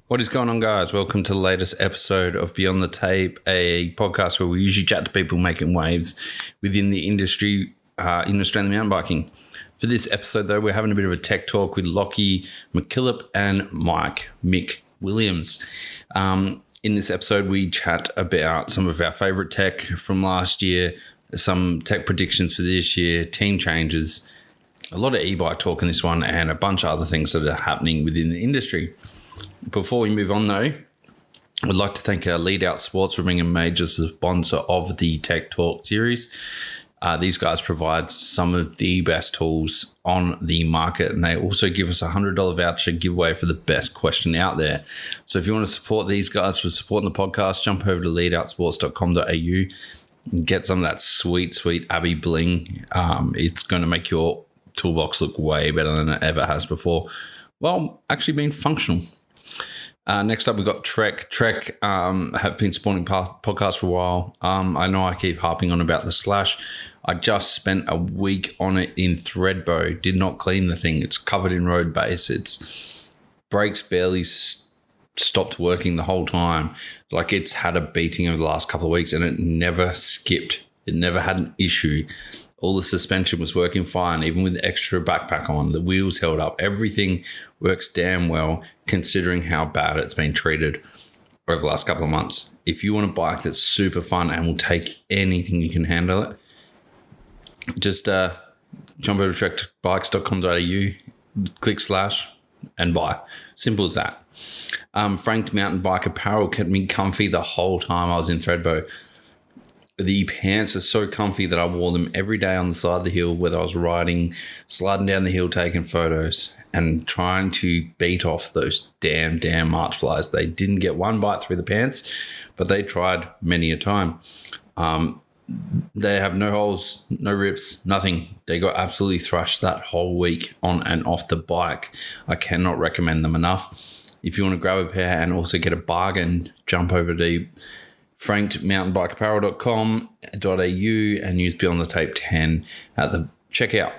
What is going on, guys? Welcome to the latest episode of Beyond the Tape, a podcast where we usually chat to people making waves within the industry in Australian mountain biking. For this episode, though, we're having a bit of a tech talk with Lockie McKillop and Mick Williams. In this episode, we chat about some of our favourite tech from last year, some tech predictions for this year, team changes, a lot of e-bike talk in this one, and a bunch of other things that are happening within the industry. Before we move on, though, I'd like to thank our Lead Out Sports for being a major sponsor of the Tech Talk series. These guys provide some of the best tools on the market, and they also give us a $100 voucher giveaway for the best question out there. So if you want to support these guys for supporting the podcast, jump over to leadoutsports.com.au and get some of that sweet Abbey bling. It's going to make your toolbox look way better than it ever has before, while actually being functional. Next up, we've got Trek. Trek have been supporting podcasts for a while. I know I keep harping on about the Slash. I just spent a week on it in Threadbow. Did not clean the thing. It's covered in road base. Its brakes barely stopped working the whole time. Like, it's had a beating over the last couple of weeks, and it never skipped. It never had an issue. All the suspension was working fine, even with the extra backpack on. The wheels held up. Everything works damn well, considering how bad it's been treated over the last couple of months. If you want a bike that's super fun and will take anything you can handle it, just jump over to trekbikes.com.au, click Slash, and buy. Simple as that. Franked mountain bike apparel kept me comfy the whole time I was in Threadbow. The pants are so comfy that I wore them every day on the side of the hill, whether I was riding, sliding down the hill, taking photos, and trying to beat off those damn March flies. They didn't get one bite through the pants, but they tried many a time. They have no holes, no rips, nothing. They got absolutely thrashed that whole week on and off the bike. I cannot recommend them enough. If you want to grab a pair and also get a bargain, jump over to frankedmountainbikeapparel.com.au and use Beyond the Tape 10 at the checkout.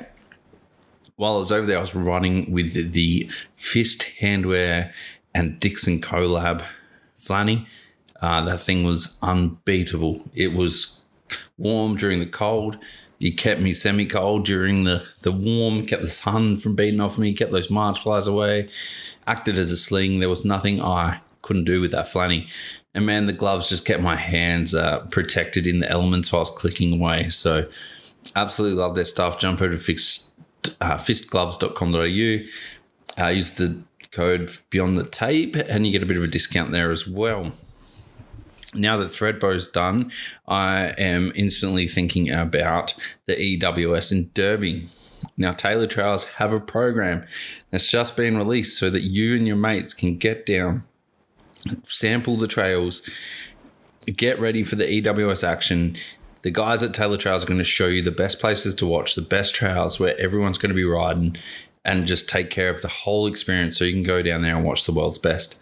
While I was over there, I was running with the Fist Handwear and Dixon collab Flanny. That thing was unbeatable. It was warm during the cold. It kept me semi-cold during the warm, kept the sun from beating off me, kept those March flies away, acted as a sling. There was nothing I couldn't do with that Flanny. And man, the gloves just kept my hands protected in the elements while I was clicking away. So absolutely love their stuff. Jump over to fistgloves.com.au. Use the code Beyond the Tape and you get a bit of a discount there as well. Now that Threadbow's done, I am instantly thinking about the EWS in Derby. Now, Taylor Trails have a program that's just been released so that you and your mates can get down, sample the trails, get ready for the EWS action. The guys at Taylor Trails are going to show you the best places to watch, the best trails where everyone's going to be riding, and just take care of the whole experience so you can go down there and watch the world's best.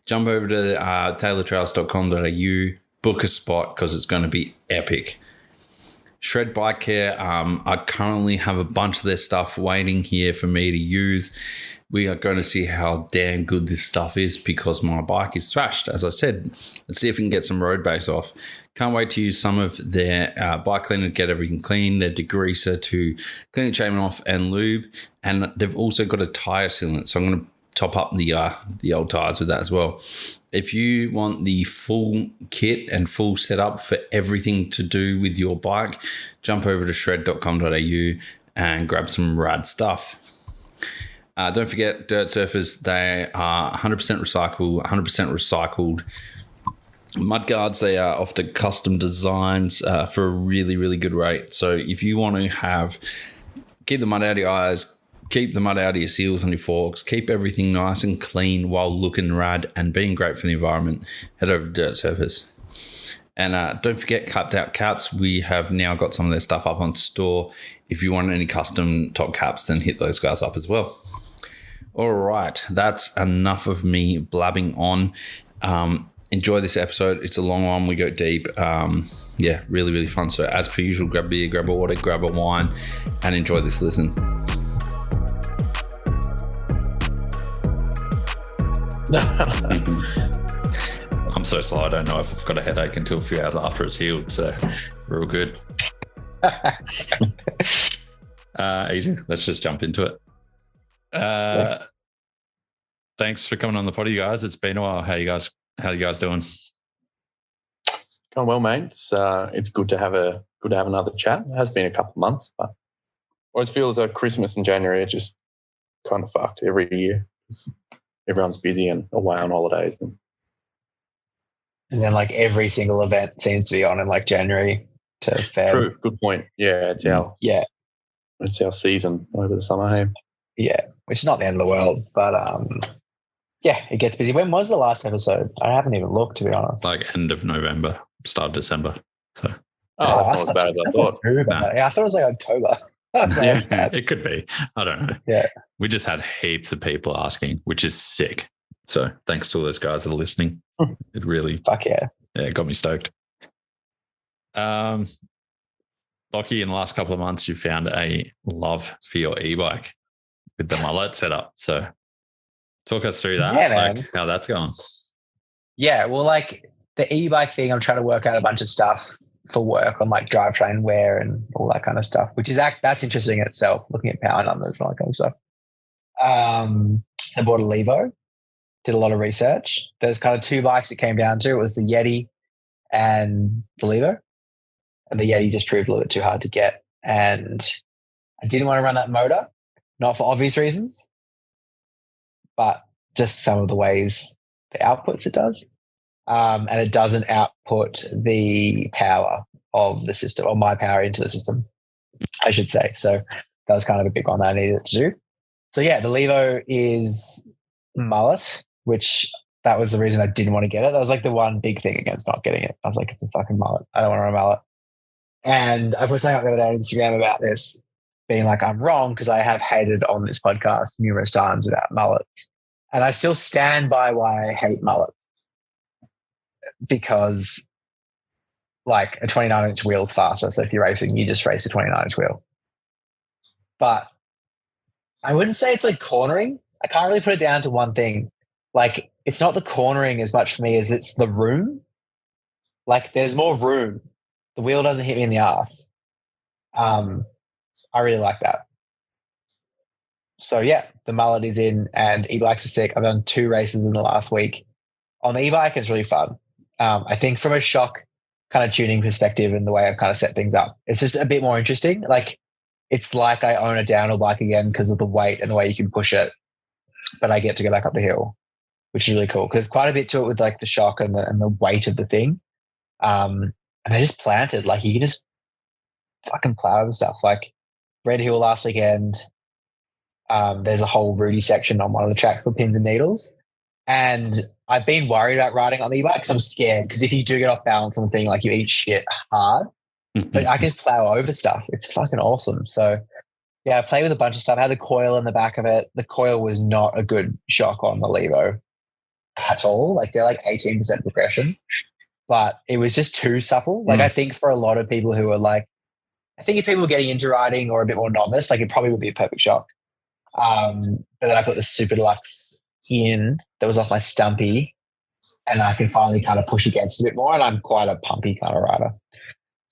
Jump over to taylortrails.com.au, book a spot because it's going to be epic. Shred Bike Care, I currently have a bunch of their stuff waiting here for me to use. We are going to see how damn good this stuff is because my bike is thrashed, as I said. Let's see if we can get some road base off. Can't wait to use some of their bike cleaner to get everything clean, their degreaser to clean the chain off and lube, and they've also got a tyre sealant, so I'm going to top up the old tyres with that as well. If you want the full kit and full setup for everything to do with your bike, jump over to shred.com.au and grab some rad stuff. Don't forget Dirt Surfers. They are 100% recycled. Mud guards, they are often custom designs for a really, really good rate. So if you want to keep the mud out of your eyes, keep the mud out of your seals and your forks, keep everything nice and clean while looking rad and being great for the environment, head over to Dirt Surfers. And don't forget Capped Out Caps. We have now got some of their stuff up on store. If you want any custom top caps, then hit those guys up as well. All right, that's enough of me blabbing on. Enjoy this episode. It's a long one. We go deep. Really, really fun. So as per usual, grab a beer, grab a water, grab a wine, and enjoy this listen. I'm so slow. I don't know if I've got a headache until a few hours after it's healed. So we're all good. Easy. Let's just jump into it. Thanks for coming on the potty, guys. It's been a while. How you guys doing? Going well, mate. It's good to have another chat. It has been a couple of months, but I always feel as though Christmas and January are just kind of fucked every year. Everyone's busy and away on holidays, and then like every single event seems to be on in like January to Feb. True, good point. Yeah, it's our season over the summer. Hey, yeah, which is not the end of the world, but yeah, it gets busy. When was the last episode? I haven't even looked, to be honest. Like end of November, start of December. So that's not as bad as I thought. Yeah, I thought it was like October. Yeah, it could be. I don't know. Yeah, we just had heaps of people asking, which is sick. So thanks to all those guys that are listening. It really, it got me stoked. Lockie, in the last couple of months, you found a love for your e-bike with the mullet setup. So talk us through that, like how that's going. Yeah, well, like the e-bike thing, I'm trying to work out a bunch of stuff for work on like drivetrain wear and all that kind of stuff, which is that's interesting in itself, looking at power numbers and all that kind of stuff. I bought a Levo, did a lot of research. There's kind of two bikes it came down to. It was the Yeti and the Levo. And the Yeti just proved a little bit too hard to get. And I didn't want to run that motor, not for obvious reasons, but just some of the ways the outputs it does. And it doesn't output the power of the system, or my power into the system, I should say. So that was kind of a big one that I needed it to do. So yeah, the Levo is mullet, which that was the reason I didn't want to get it. That was like the one big thing against not getting it. I was like, it's a fucking mullet. I don't want to run a mullet. And I put something up the other day on Instagram about this, being like, I'm wrong, because I have hated on this podcast numerous times about mullets. And I still stand by why I hate mullets. Because like a 29-inch wheel is faster. So if you're racing, you just race a 29-inch wheel. But I wouldn't say it's like cornering. I can't really put it down to one thing. Like, it's not the cornering as much for me as it's the room. Like, there's more room. The wheel doesn't hit me in the ass. I really like that. So yeah, the mullet is in and e-bikes are sick. I've done 2 races in the last week. On the e-bike, it's really fun. I think from a shock kind of tuning perspective and the way I've kind of set things up, it's just a bit more interesting. Like, it's like I own a downhill bike again because of the weight and the way you can push it, but I get to go back up the hill, which is really cool because there's quite a bit to it with like the shock and the weight of the thing. And they just planted, like you can just fucking plow and stuff. Like Red Hill last weekend, there's a whole Rudy section on one of the tracks for pins and needles. And I've been worried about riding on the e-bike because I'm scared, because if you do get off balance on the thing, like you eat shit hard. But I can just plow over stuff. It's fucking awesome. So yeah, I played with a bunch of stuff. I had the coil in the back of it. The coil was not a good shock on the Levo at all. Like they're like 18% progression, but it was just too supple. Like I think for a lot of people who are like, I think if people are getting into riding or a bit more novice, like it probably would be a perfect shock. But then I put the Super Deluxe in that was off my Stumpy, and I can finally kind of push against it a bit more. And I'm quite a pumpy kind of rider.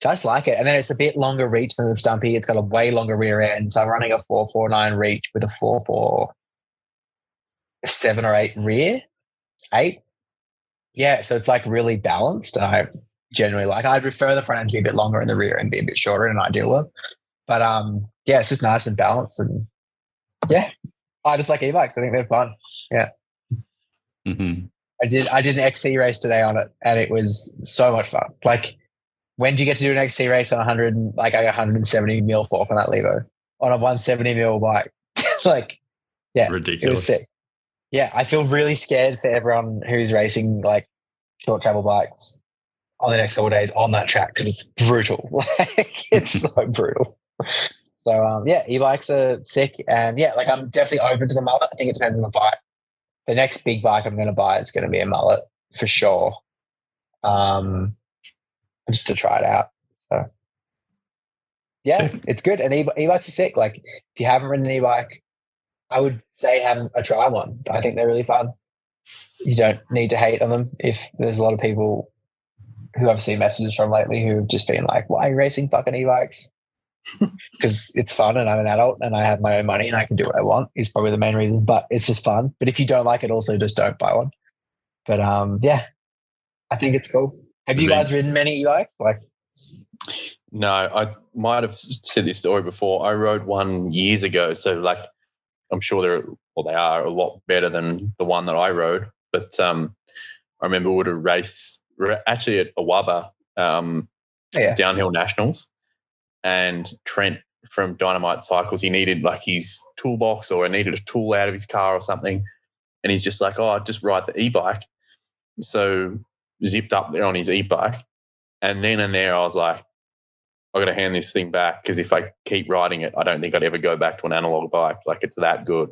So I just like it. And then it's a bit longer reach than the Stumpy. It's got a way longer rear end. So I'm running a 449 reach with a 447 or 8 rear. 8. Yeah. So it's like really balanced. And I generally like, I'd prefer the front end to be a bit longer and the rear end be a bit shorter in an ideal world. But yeah, it's just nice and balanced. And yeah, I just like e-bikes. I think they're fun. Yeah. Mm-hmm. I did an XC race today on it, and it was so much fun. Like, when do you get to do an XC race on 170 mil fork on that Levo on a 170 mil bike? Like, yeah, ridiculous. It was sick. Yeah, I feel really scared for everyone who's racing like short travel bikes on the next couple of days on that track, because it's brutal. Like, it's so brutal. So yeah, e-bikes are sick, and yeah, like I'm definitely open to the mullet. I think it depends on the bike. The next big bike I'm going to buy is going to be a mullet for sure. Just to try it out. So yeah, sick. It's good. And e-bikes are sick. Like if you haven't ridden an e-bike, I would say have a try one. I think they're really fun. you don't need to hate on them. If there's a lot of people who I've seen messages from lately who've just been like, why are you racing fucking e-bikes? Because it's fun and I'm an adult and I have my own money and I can do what I want is probably the main reason, but it's just fun. But if you don't like it, also just don't buy one. But yeah, I think it's cool. Have you guys ridden many e-bikes? No, I might have said this story before. I rode one years ago, so I'm sure they are a lot better than the one that I rode. But I remember we would have raced actually at Awaba downhill nationals, and Trent from Dynamite Cycles, he needed his toolbox or needed a tool out of his car or something, and he's just like, "Oh, I'd just ride the e-bike." So zipped up there on his e-bike, and then and there I was like, I got to hand this thing back because if I keep riding it, I don't think I'd ever go back to an analog bike. It's that good.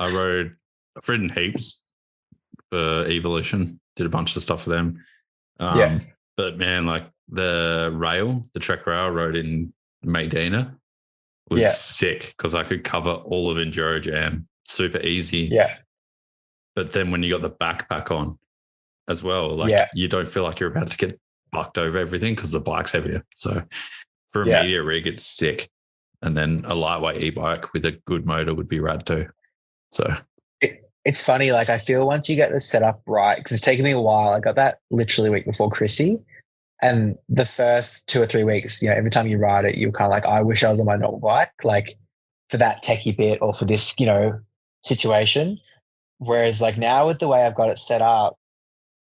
I've ridden heaps for Evolution, did a bunch of stuff for them. But man, the Trek rail I rode in Maydena was sick because I could cover all of Enduro Jam, super easy. Yeah. But then when you got the backpack on as well, you don't feel like you're about to get fucked over everything because the bike's heavier. So for a media rig, it's sick. And then a lightweight e-bike with a good motor would be rad too. So it's funny. I feel once you get this set up right, because it's taken me a while. I got that literally a week before Chrissy. And the first 2 or 3 weeks, every time you ride it, you're kind of like, I wish I was on my normal bike, for that techie bit or for this, situation. Whereas now with the way I've got it set up,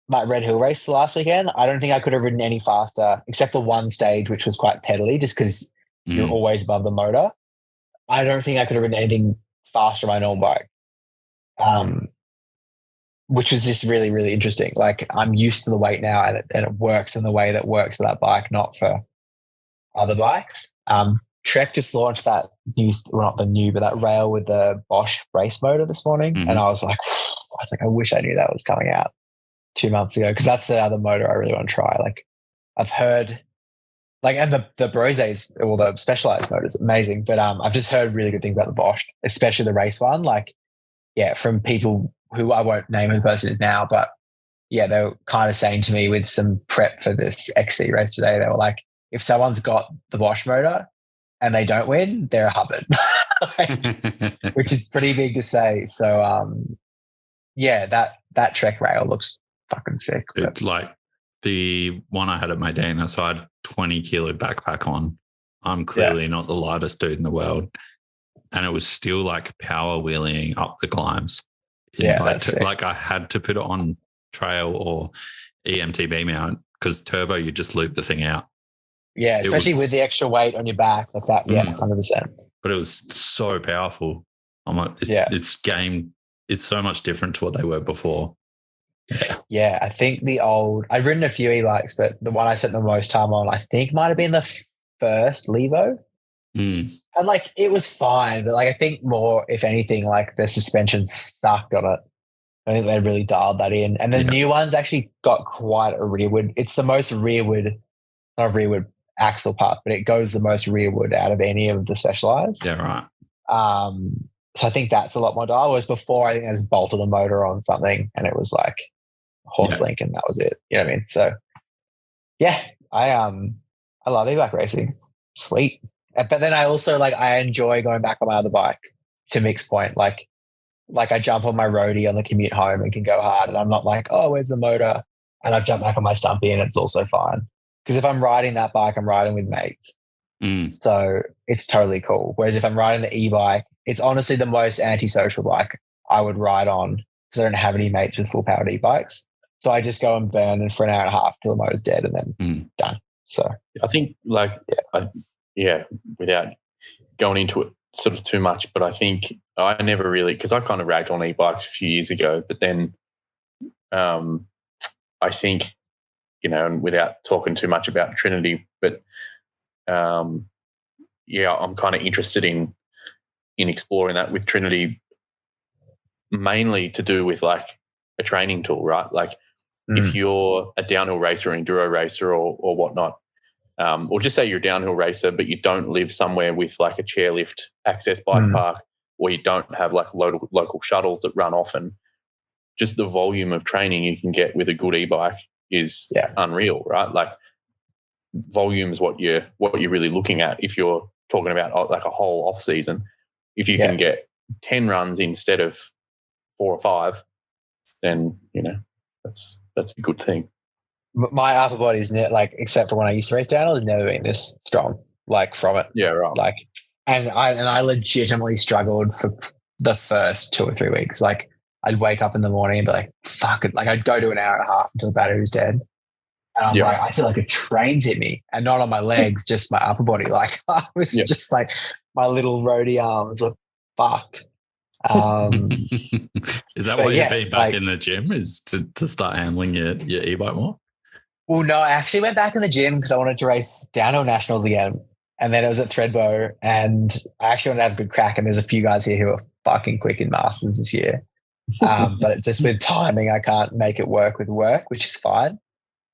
Red Hill race last weekend, I don't think I could have ridden any faster except for one stage, which was quite pedally just because you're always above the motor. I don't think I could have ridden anything faster on my normal bike, which was just really, really interesting. I'm used to the weight now and it works in the way that works for that bike, not for other bikes. Trek just launched that that rail with the Bosch race motor this morning. And I was like, I wish I knew that was coming out 2 months ago because that's the other motor I really want to try. I've heard and the Brose's or the Specialized motor is amazing, but I've just heard really good things about the Bosch, especially the race one. From people who I won't name as person now, but they were kind of saying to me with some prep for this XC race today, they were like, if someone's got the Bosch motor and they don't win, they're a hubbard, which is pretty big to say. So that Trek rail looks fucking sick. It's the one I had at Maydena, so I had 20 kilo backpack on. I'm clearly not the lightest dude in the world. And it was still power wheeling up the climbs. I had to put it on trail or EMTB mount because turbo, you just loop the thing out. Yeah, especially with the extra weight on your back like that. Yeah, 100%. But it was so powerful. I'm like, it's so much different to what they were before. Yeah, I think I've ridden a few e-bikes, but the one I spent the most time on, I think might have been the first Levo. And it was fine, but I think more, if anything, the suspension stuck on it. I think they really dialed that in. And the new one's actually got quite a rearward. It's the most rearward, not rearward axle part, but it goes the most rearward out of any of the Specialized. Yeah, right. So I think that's a lot more dial. Whereas before, I think I just bolted a motor on something and it was horse link and that was it. You know what I mean? So yeah, I love e-bike racing. It's sweet. But then I also I enjoy going back on my other bike to Mick's point. I jump on my roadie on the commute home and can go hard. And I'm not oh, where's the motor? And I've jumped back on my stumpy and it's also fine. Because if I'm riding that bike, I'm riding with mates. So it's totally cool. Whereas if I'm riding the e-bike, it's honestly the most antisocial bike I would ride on because I don't have any mates with full powered e-bikes. So I just go and burn it for an hour and a half till the motor's dead and then done. So I think without going into it sort of too much, but I think I never really, because I kind of ragged on e-bikes a few years ago, but then I think, and without talking too much about Trinity, but I'm kind of interested in exploring that with Trinity, mainly to do with a training tool, right? If you're a downhill racer, enduro racer or whatnot, or just say you're a downhill racer, but you don't live somewhere with a chairlift access bike park or you don't have like local shuttles that run often, just the volume of training you can get with a good e-bike is unreal, right? Like volume is what you're really looking at if you're talking about like a whole off season. If you can get 10 runs instead of 4 or 5, then that's a good thing. My upper body's like, except for when I used to race downhill, has never been this strong. Like from it, Like, and I legitimately struggled for the first 2 or 3 weeks. Like, I'd wake up in the morning and be like, "Fuck it!" Like, I'd go to an hour and a half until the battery was dead, and I was like, "I feel like a train's hit me," and not on my legs, just my upper body. Like, I was just like, my little roadie arms were fucked. Is that why you've been back in the gym? Is to start handling your e-bike more? Well, no, I actually went back in the gym because I wanted to race downhill nationals again. And then it was at Threadbow, and I actually wanted to have a good crack. And there's a few guys here who are fucking quick in Masters this year. But just with timing, I can't make it work with work, which is fine.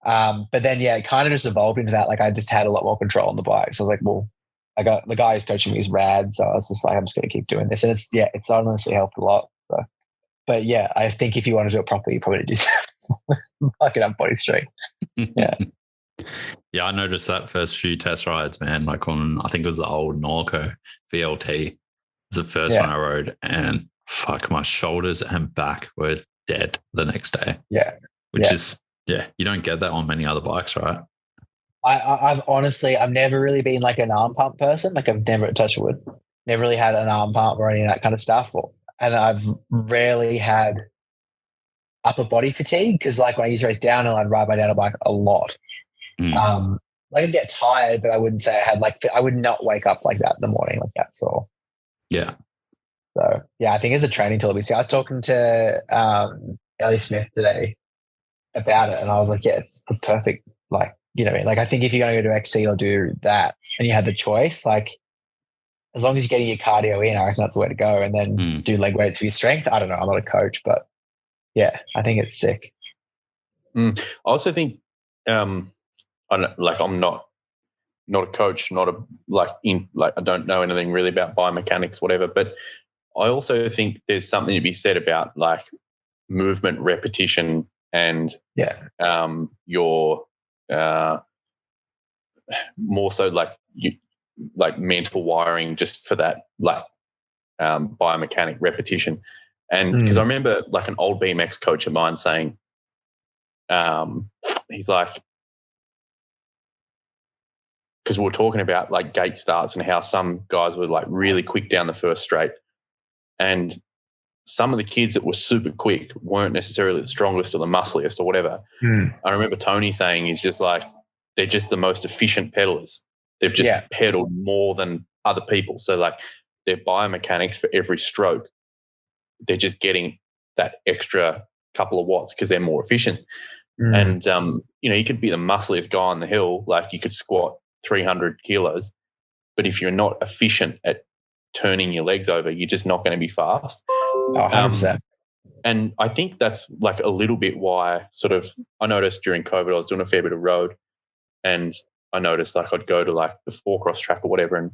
But then, it kind of just evolved into that. Like, I just had a lot more control on the bike. So I was like, well, I got the guy who's coaching me is rad. So I was just like, I'm just going to keep doing this. And it's honestly helped a lot. So, but I think if you want to do it properly, you probably just fucking up body strength. Yeah. Yeah, I noticed that first few test rides, man. Like on, I think it was the old Norco VLT. It was the first one I rode, and fuck, my shoulders and back were dead the next day. Yeah. Which is, you don't get that on many other bikes, right? I've honestly, I've never really been like an arm pump person. Like, I've never, touched wood, never really had an arm pump or any of that kind of stuff. And I've rarely had upper body fatigue, because like when I used to race downhill, I'd ride my downhill bike a lot. Like, I'd get tired, but I wouldn't say I had I would not wake up like that in the morning like that. So yeah. So I think it's a training tool. I was talking to Ellie Smith today about it, and I was like, it's the perfect, like, like, I think if you're going to go to XC or do that and you had the choice, like, as long as you're getting your cardio in, I reckon that's the way to go. And then do leg weights for your strength. I don't know, I'm not a coach, but I think it's sick. I also think, I'm not a coach, not I don't know anything really about biomechanics, whatever, but I also think there's something to be said about like movement repetition and your more so like mental wiring just for that biomechanic repetition. And because I remember like an old BMX coach of mine saying, he's like, because we were talking about like gate starts and how some guys were like really quick down the first straight, and some of the kids that were super quick weren't necessarily the strongest or the muscliest or whatever. I remember Tony saying he's just like, they're just the most efficient pedalers. They've just pedaled more than other people. So like their biomechanics for every stroke, they're just getting that extra couple of watts because they're more efficient. And, you could be the muscliest guy on the hill, like you could squat 300 kilos, but if you're not efficient at turning your legs over, you're just not going to be fast. 100%. And I think that's like a little bit why sort of I noticed during COVID I was doing a fair bit of road, and I noticed like I'd go to like the 4-cross track or whatever and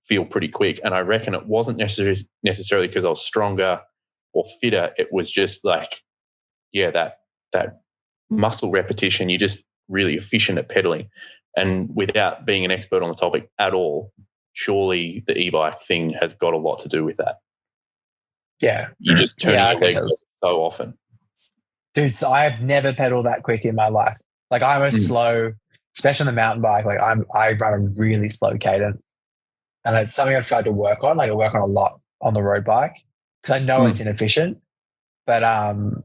feel pretty quick. And I reckon it wasn't necessarily because I was stronger or fitter. It was just like, that muscle repetition. You're just really efficient at pedaling. And without being an expert on the topic at all, surely the e-bike thing has got a lot to do with that. Yeah. You just turn your legs so often. Dude, so I have never pedaled that quick in my life. Like I'm a slow, especially on the mountain bike, like I run a really slow cadence. And it's something I've tried to work on. Like I work on a lot on the road bike because I know it's inefficient. But now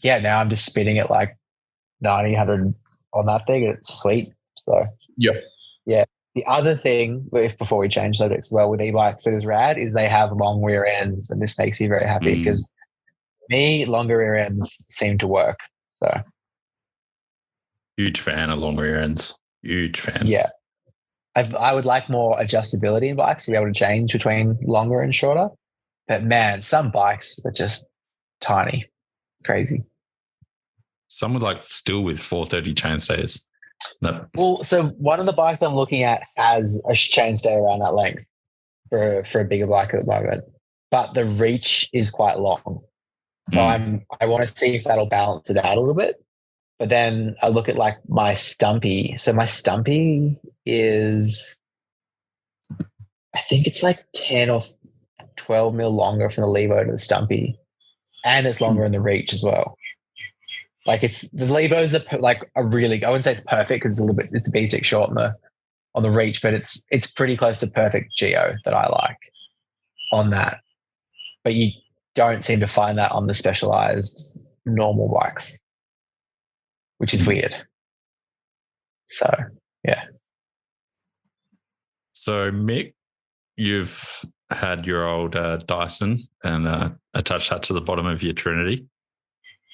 I'm just spinning at like 90, 100 on that thing, and it's sweet. So yeah. The other thing, before we change subjects as well, with e-bikes that is rad is they have long rear ends, and this makes me very happy because me, longer rear ends seem to work. So huge fan of long rear ends. Huge fan. Yeah. I would like more adjustability in bikes to be able to change between longer and shorter. But man, some bikes are just tiny. Crazy. Some would like still with 430 chainstays. No. Well, so one of the bikes I'm looking at has a chainstay around that length for a bigger bike at the moment. but the reach is quite long. So I want to see if that'll balance it out a little bit. But then I look at like my stumpy. So my stumpy is, I think it's like 10 or 12 mil longer from the levo to the stumpy, and it's longer in the reach as well. Like it's the levos are like a really, I wouldn't say it's perfect because it's a B-stick short on the reach, but it's pretty close to perfect geo that I like on that. But you don't seem to find that on the specialized normal bikes, which is weird. So, yeah. So, Mick, you've had your old Dyson and attached that to the bottom of your Trinity.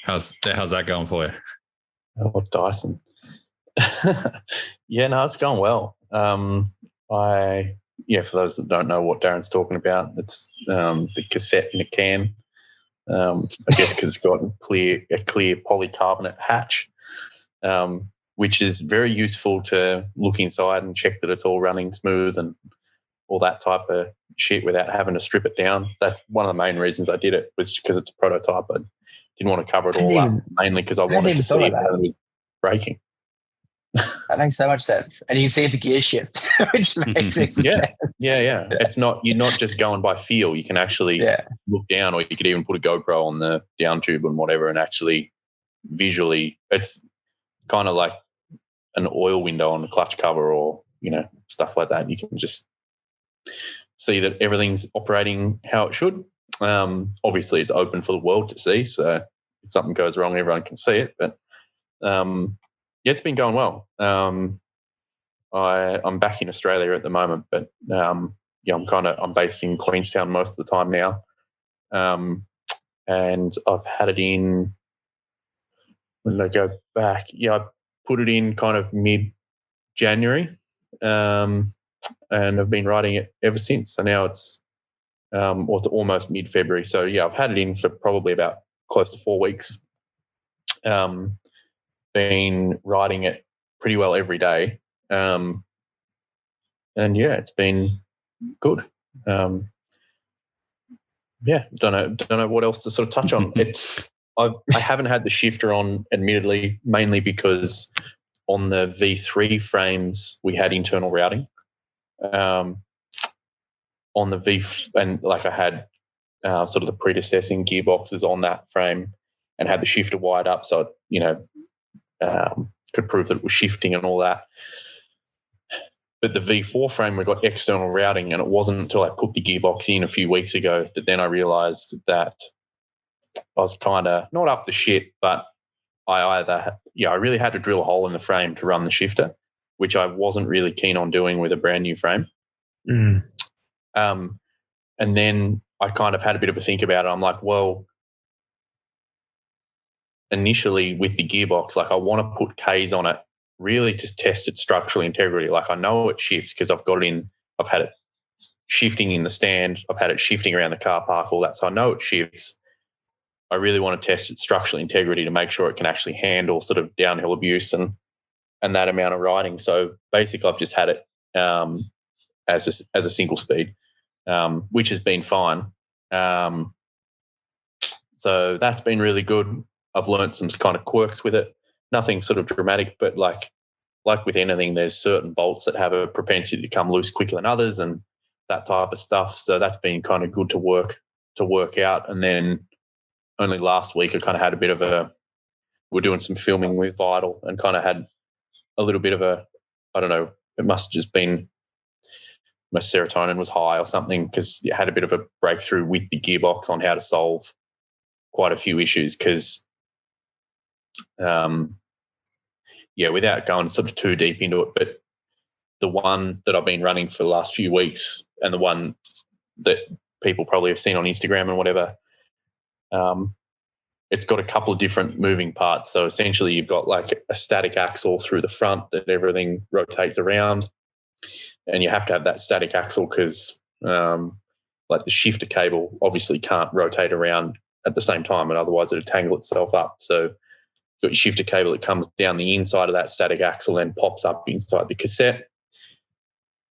How's that going for you? Oh, Dyson. Yeah, no, it's going well. For those that don't know what Darren's talking about, it's the cassette in a can. I guess because it's got a clear polycarbonate hatch, which is very useful to look inside and check that it's all running smooth and all that type of shit without having to strip it down. That's one of the main reasons I did it, was because it's a prototype. I didn't want to cover it all up, mainly because I wanted to see it breaking. That makes so much sense. And you can see the gear shift, which makes sense. Yeah. It's not, you're not just going by feel. You can actually look down, or you could even put a GoPro on the down tube and whatever, and actually visually, it's kind of like an oil window on the clutch cover, or, stuff like that. You can just see that everything's operating how it should. Obviously, it's open for the world to see, so if something goes wrong, everyone can see it. But it's been going well. I'm back in Australia at the moment, but I'm based in Queenstown most of the time now, and I've had it in. When did I go back? Yeah, I put it in kind of mid-January, and I've been riding it ever since. So now it's almost mid-February. So yeah, I've had it in for probably about close to 4 weeks. Been riding it pretty well every day, and it's been good. Don't know what else to sort of touch on. I haven't had the shifter on, admittedly, mainly because on the V3 frames we had internal routing. On the I had sort of the predecessing gearboxes on that frame, and had the shifter wired up, so could prove that it was shifting and all that. But the V4 frame, we got external routing, and it wasn't until I put the gearbox in a few weeks ago that then I realised that I was kind of not up the shit, but I really had to drill a hole in the frame to run the shifter, which I wasn't really keen on doing with a brand new frame. And then I kind of had a bit of a think about it. I'm like, well, initially with the gearbox, like I want to put Ks on it really to test its structural integrity. Like I know it shifts because I've had it shifting in the stand, I've had it shifting around the car park, all that. So I know it shifts. I really want to test its structural integrity to make sure it can actually handle sort of downhill abuse and that amount of riding. So basically I've just had it as a single speed, which has been fine. So that's been really good. I've learned some kind of quirks with it. Nothing sort of dramatic, but like with anything, there's certain bolts that have a propensity to come loose quicker than others and that type of stuff. So that's been kind of good to work out. And then only last week I kind of had a bit of we're doing some filming with Vital and kind of had a little bit of I don't know, it must have just been my serotonin was high or something, because it had a bit of a breakthrough with the gearbox on how to solve quite a few issues, because without going sort of too deep into it, but the one that I've been running for the last few weeks and the one that people probably have seen on Instagram and whatever, it's got a couple of different moving parts. So essentially you've got like a static axle through the front that everything rotates around, and you have to have that static axle because like the shifter cable obviously can't rotate around at the same time, and otherwise it'll tangle itself up. So you've got your shifter cable that comes down the inside of that static axle and pops up inside the cassette.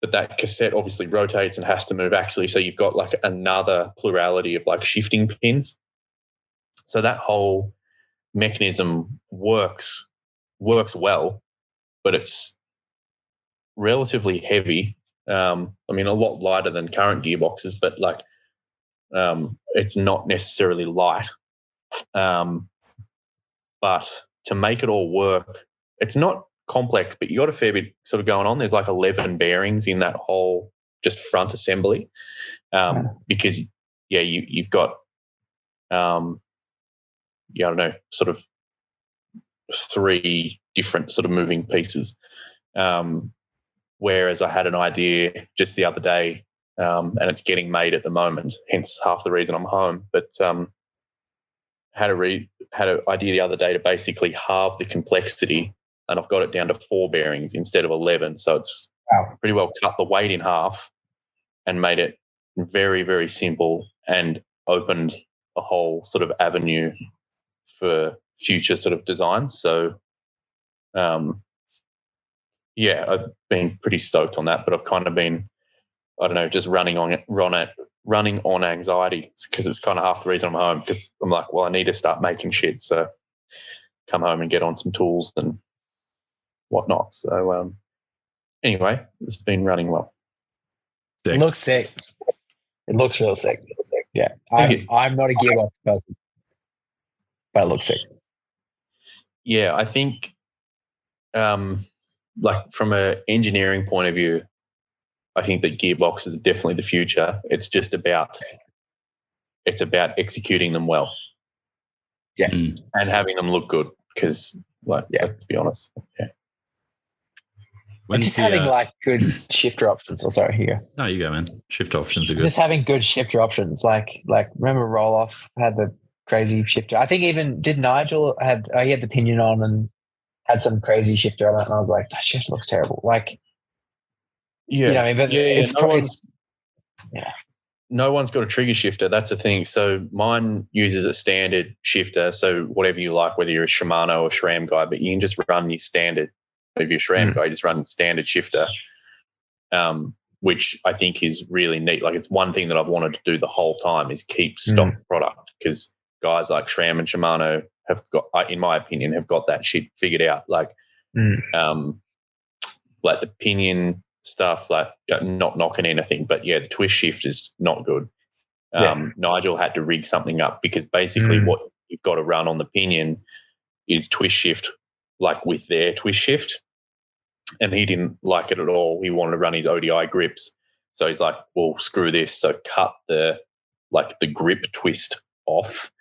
but that cassette obviously rotates and has to move axially. So you've got like another plurality of like shifting pins. So that whole mechanism works well, but it's relatively heavy. I mean, a lot lighter than current gearboxes, but like it's not necessarily light. But to make it all work, it's not complex, but you got a fair bit sort of going on. There's like 11 bearings in that whole just front assembly, because you've got I don't know, sort of 3 different sort of moving pieces. Whereas I had an idea just the other day, and it's getting made at the moment, hence half the reason I'm home. But had an idea the other day to basically halve the complexity, and I've got it down to 4 bearings instead of 11. So it's pretty well cut the weight in half and made it very, very simple and opened a whole sort of avenue for future sort of designs. So, I've been pretty stoked on that, but I've kind of been, I don't know, just running on anxiety, because it's kind of half the reason I'm home, because I'm like, well, I need to start making shit. So come home and get on some tools and whatnot. So anyway, it's been running well. It looks sick. It looks real sick. Yeah. I'm not a gearbox person, but it looks sick. Yeah, I think like from an engineering point of view, I think that gearboxes are definitely the future. It's just about executing them well. Yeah. And having them look good, because let's be honest. Yeah. And just having like good shifter options. Oh, sorry, here. No, you go, man. Shifter options are good. Just having good shifter options. Like remember Roll-Off had the crazy shifter. I think even did Nigel he had the pinion on and had some crazy shifter on it, and I was like, that shifter looks terrible. Like, yeah, you know what I mean? But no one's got a trigger shifter. That's the thing. So mine uses a standard shifter. So whatever you like, whether you're a Shimano or SRAM guy, but you can just run your standard. If you're a SRAM guy, you just run standard shifter, which I think is really neat. Like, it's one thing that I've wanted to do the whole time is keep stock product, because guys like SRAM and Shimano have got, in my opinion, have got that shit figured out. Like, like the pinion stuff, like not knocking anything, but the twist shift is not good. Nigel had to rig something up, because basically what you've got to run on the pinion is twist shift, like with their twist shift, and he didn't like it at all. He wanted to run his ODI grips, so he's like, well, screw this. So cut the grip twist off.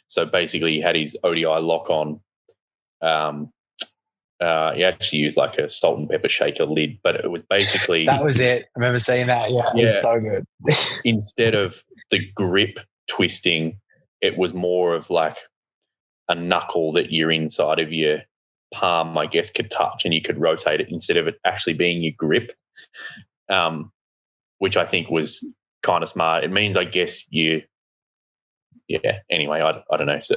So basically he had his ODI lock on. He actually used like a salt and pepper shaker lid, but it was basically that was it. I remember seeing that. Yeah, it was so good. Instead of the grip twisting, it was more of like a knuckle that your inside of your palm, I guess, could touch, and you could rotate it instead of it actually being your grip, which I think was kind of smart. It means, I guess, anyway, I don't know. So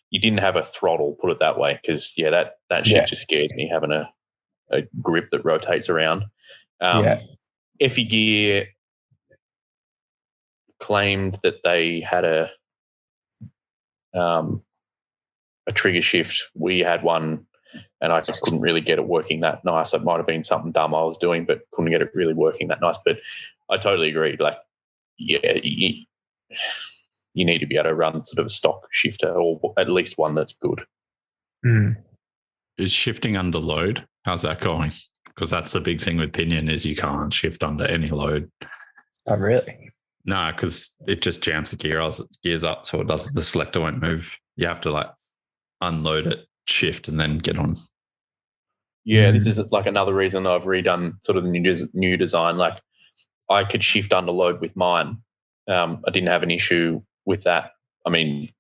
you didn't have a throttle, put it that way, because that shit just scares me, having a grip that rotates around. Effie Gear claimed that they had a trigger shift. We had one, and I just couldn't really get it working that nice. It might have been something dumb I was doing, but couldn't get it really working that nice. But I totally agree. Like, you need to be able to run sort of a stock shifter, or at least one that's good. Is shifting under load? How's that going? Because that's the big thing with pinion, is you can't shift under any load. Oh, really? No, because it just jams the gears up, so the selector won't move. You have to like unload it, shift, and then get on. Yeah, this is like another reason I've redone sort of the new design. Like, I could shift under load with mine. I didn't have an issue with that. I mean,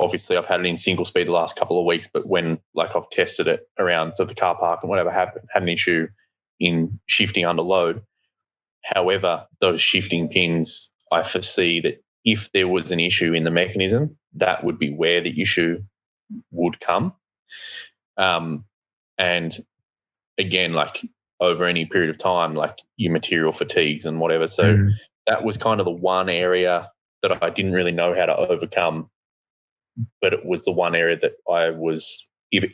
obviously I've had it in single speed the last couple of weeks, but when I've tested it around the car park and whatever, had an issue in shifting under load. However, those shifting pins, I foresee that if there was an issue in the mechanism, that would be where the issue would come. And again, over any period of time, like your material fatigues and whatever. So that was kind of the one area that I didn't really know how to overcome, but it was the one area that I was, if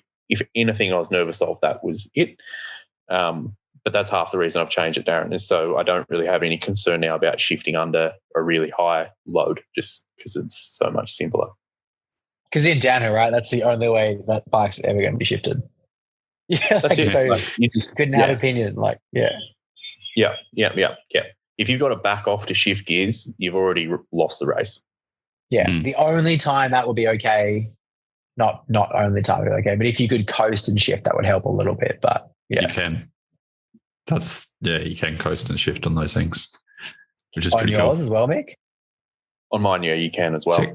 anything I was nervous of, that was it. But that's half the reason I've changed it, Darren, is so I don't really have any concern now about shifting under a really high load, just because it's so much simpler. Because in downhill, right, that's the only way that bike's ever going to be shifted. Yeah, That's it. So like, you just couldn't have opinion. Like, yeah. If you've got to back off to shift gears, you've already lost the race. Yeah, the only time that would be okay, not only time would be okay, but if you could coast and shift, that would help a little bit. But yeah, you can. You can coast and shift on those things, which is on pretty yours cool. as well, Mick. On mine, yeah, you can as well. Sick.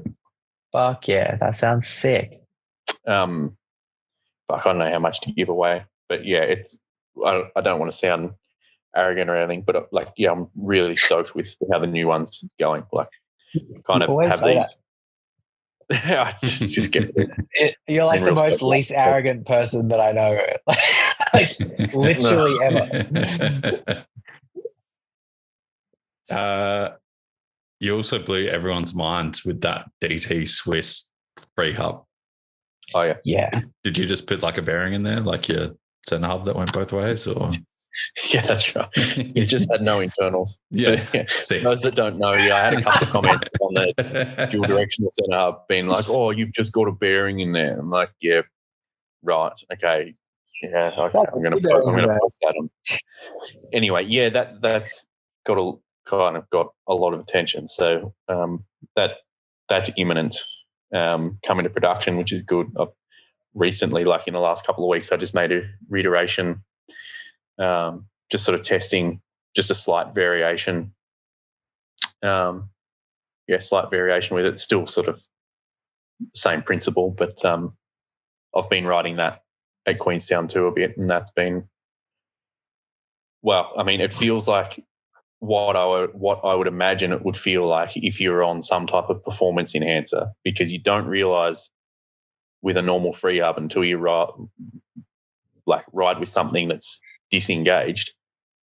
Fuck yeah, that sounds sick. I don't know how much to give away, but yeah, it's. I don't want to sound arrogant or anything, but like, yeah, I'm really stoked with how the new one's going. Like, kind of have these. I just get it. You're like the most least arrogant person that I know. Like literally ever. You also blew everyone's minds with that DT Swiss free hub. Oh yeah. Yeah. Did you just put like a bearing in there, like your center hub that went both ways, or? Yeah, that's right. It just had no internals. Yeah. So, those that don't know, I had a couple of comments on the dual directional center hub being like, "Oh, you've just got a bearing in there." I'm like, "Yeah, right, okay, yeah, okay, I'm going to post that on." Anyway, yeah, that's got a lot of attention. So that's imminent, coming to production, which is good. I've recently, like in the last couple of weeks, I just made a reiteration. Just sort of testing, just a slight variation. Slight variation with it. Still sort of same principle, but I've been riding that at Queenstown too a bit, and that's been, well, I mean, it feels like what I would imagine it would feel like if you're on some type of performance enhancer, because you don't realise with a normal free hub until you ride with something that's disengaged,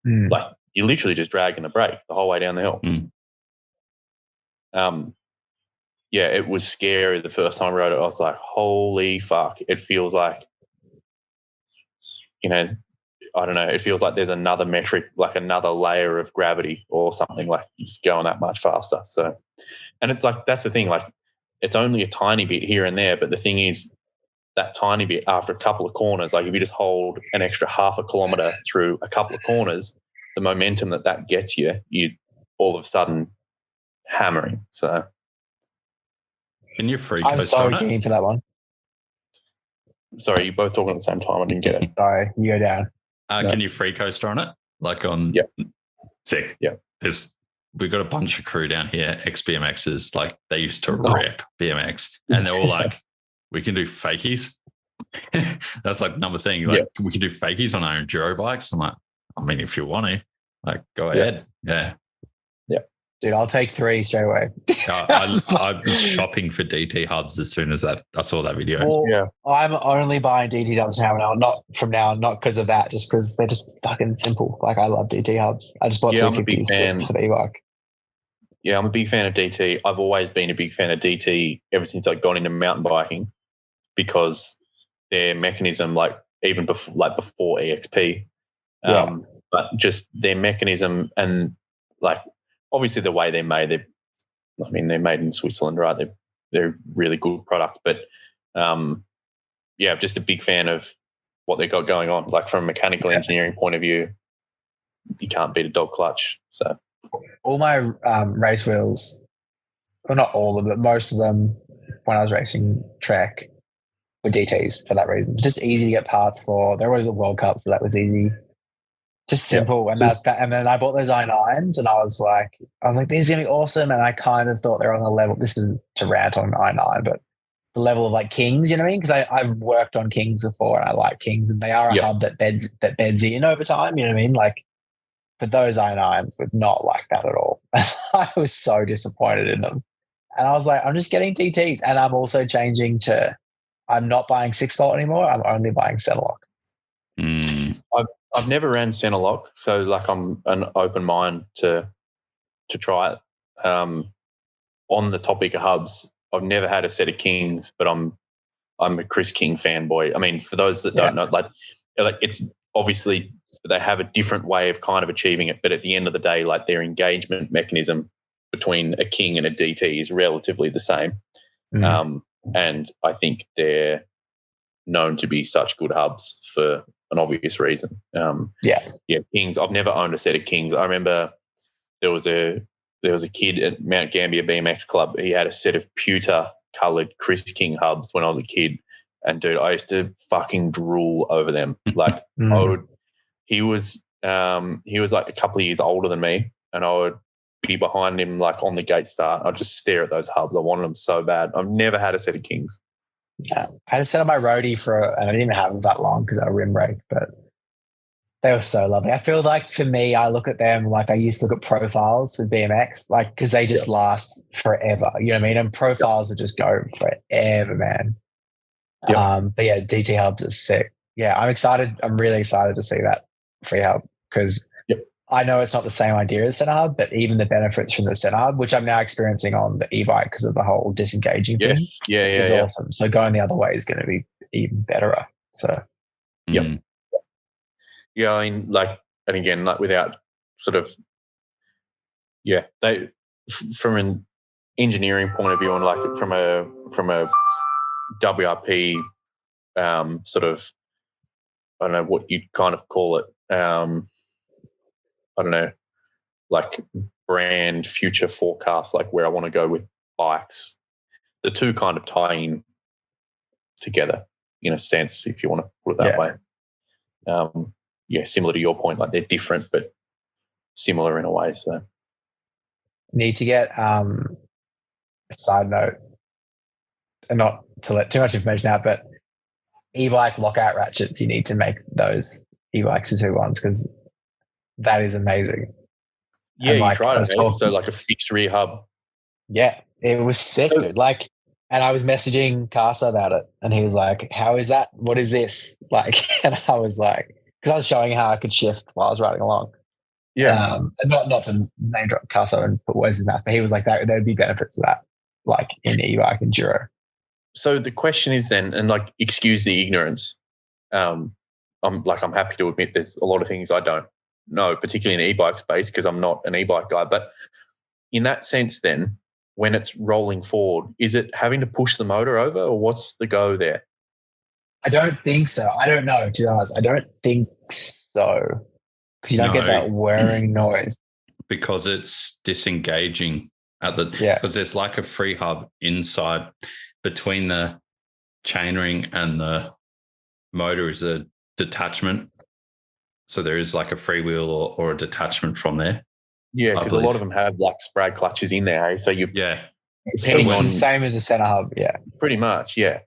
like you're literally just dragging the brake the whole way down the hill. It was scary the first time I rode it. I was like, holy fuck, it feels like, I don't know, it feels like there's another metric, like another layer of gravity or something, like you're just going that much faster. So, and it's like, that's the thing, like it's only a tiny bit here and there, but the thing is, that tiny bit after a couple of corners, like if you just hold an extra half a kilometre through a couple of corners, the momentum that gets you all of a sudden hammering. So, can you free I'm coast so on keen it? for that one. Sorry, you both talking at the same time. I didn't get it. Sorry, you go down. Can you free coaster on it? Like on? Yeah. Sick. Yeah. We've got a bunch of crew down here, ex-BMXers, like they used to rep BMX, and they're all like, we can do fakies. That's like another thing. Like we can do fakies on our enduro bikes. I'm like, I mean, if you want to, like, go ahead. Yeah. Dude, I'll take 3 straight away. I was shopping for DT hubs as soon as I saw that video. Well, I'm only buying DT hubs now, not because of that, just because they're just fucking simple. Like, I love DT hubs. I just bought 350s for the e-bike. Yeah, I'm a big fan of DT. I've always been a big fan of DT ever since I got into mountain biking, because their mechanism, like even before EXP, but just their mechanism and like obviously the way they're made, they're made in Switzerland, right? They're a really good product, but I'm just a big fan of what they got going on. Like from a mechanical engineering point of view, you can't beat a dog clutch. So all my race wheels, well, not all of them, but most of them when I was racing track were DTs for that reason. Just easy to get parts for. There was the World Cups, so that was easy. Just simple. Yeah. And then I bought those i9s and I was like, these are going to be awesome. And I kind of thought they were on the level, this isn't to rant on i9, but the level of like Kings, you know what I mean? Because I've worked on Kings before and I like Kings, and they are a hub that beds in over time, you know what I mean? Like, but those i9s were not like that at all. I was so disappointed in them. And I was like, I'm just getting DTs. And I'm also changing to, I'm not buying 6-volt anymore. I'm only buying Semenuk. I've never ran centre lock, so like I'm an open mind to try it. On the topic of hubs, I've never had a set of kings, but I'm a Chris King fanboy. I mean, for those that don't know, like it's obviously they have a different way of kind of achieving it, but at the end of the day, like their engagement mechanism between a king and a DT is relatively the same. And I think they're known to be such good hubs for an obvious reason. Kings. I've never owned a set of kings. I remember there was a kid at Mount Gambier BMX Club. He had a set of pewter coloured Chris King hubs when I was a kid, and dude, I used to fucking drool over them. Like he was like a couple of years older than me, and I would be behind him like on the gate start. I'd just stare at those hubs. I wanted them so bad. I've never had a set of kings. Yeah. I had a set on my roadie and I didn't even have them that long because I rim brake, but they were so lovely. I feel like for me, I look at them like I used to look at profiles with BMX, like because they just last forever. You know what I mean? And profiles would just go forever, man. But yeah, DT hubs are sick. Yeah, I'm excited. I'm really excited to see that free hub because I know it's not the same idea as center hub, but even the benefits from the center hub, which I'm now experiencing on the e-bike because of the whole disengaging thing, is awesome. So going the other way is going to be even better. So, yeah, I mean, like, and again, like without sort of, they from an engineering point of view and like from a WRP sort of, I don't know what you'd kind of call it. I don't know, like brand future forecast, like where I want to go with bikes. The two kind of tie in together in a sense, if you want to put it that way. Similar to your point, like they're different but similar in a way. So need to get a side note, and not to let too much information out, but e-bike lockout ratchets, you need to make those e-bikes into ones because that is amazing. Yeah, you tried it. So like a fixed rear hub. Yeah, it was sick, dude. Like, and I was messaging Casa about it, and he was like, "How is that? What is this?" Like, and I was like, because I was showing how I could shift while I was riding along. Yeah, and not to name drop Casa and put words in his mouth, but he was like, "That there'd be benefits of that, like in e-bike and Enduro." So the question is then, and like, excuse the ignorance. I'm happy to admit there's a lot of things I don't know, particularly in e-bike space, because I'm not an e-bike guy. But in that sense, then, when it's rolling forward, is it having to push the motor over, or what's the go there? I don't think so. I don't know, to be honest. I don't think so, because you don't get that whirring noise. Because it's disengaging because there's like a free hub inside between the chainring and the motor is a detachment. So there is like a freewheel or a detachment from there. Yeah, because a lot of them have like sprag clutches in there. So you it's the same as a center hub. Yeah, pretty much. Yeah.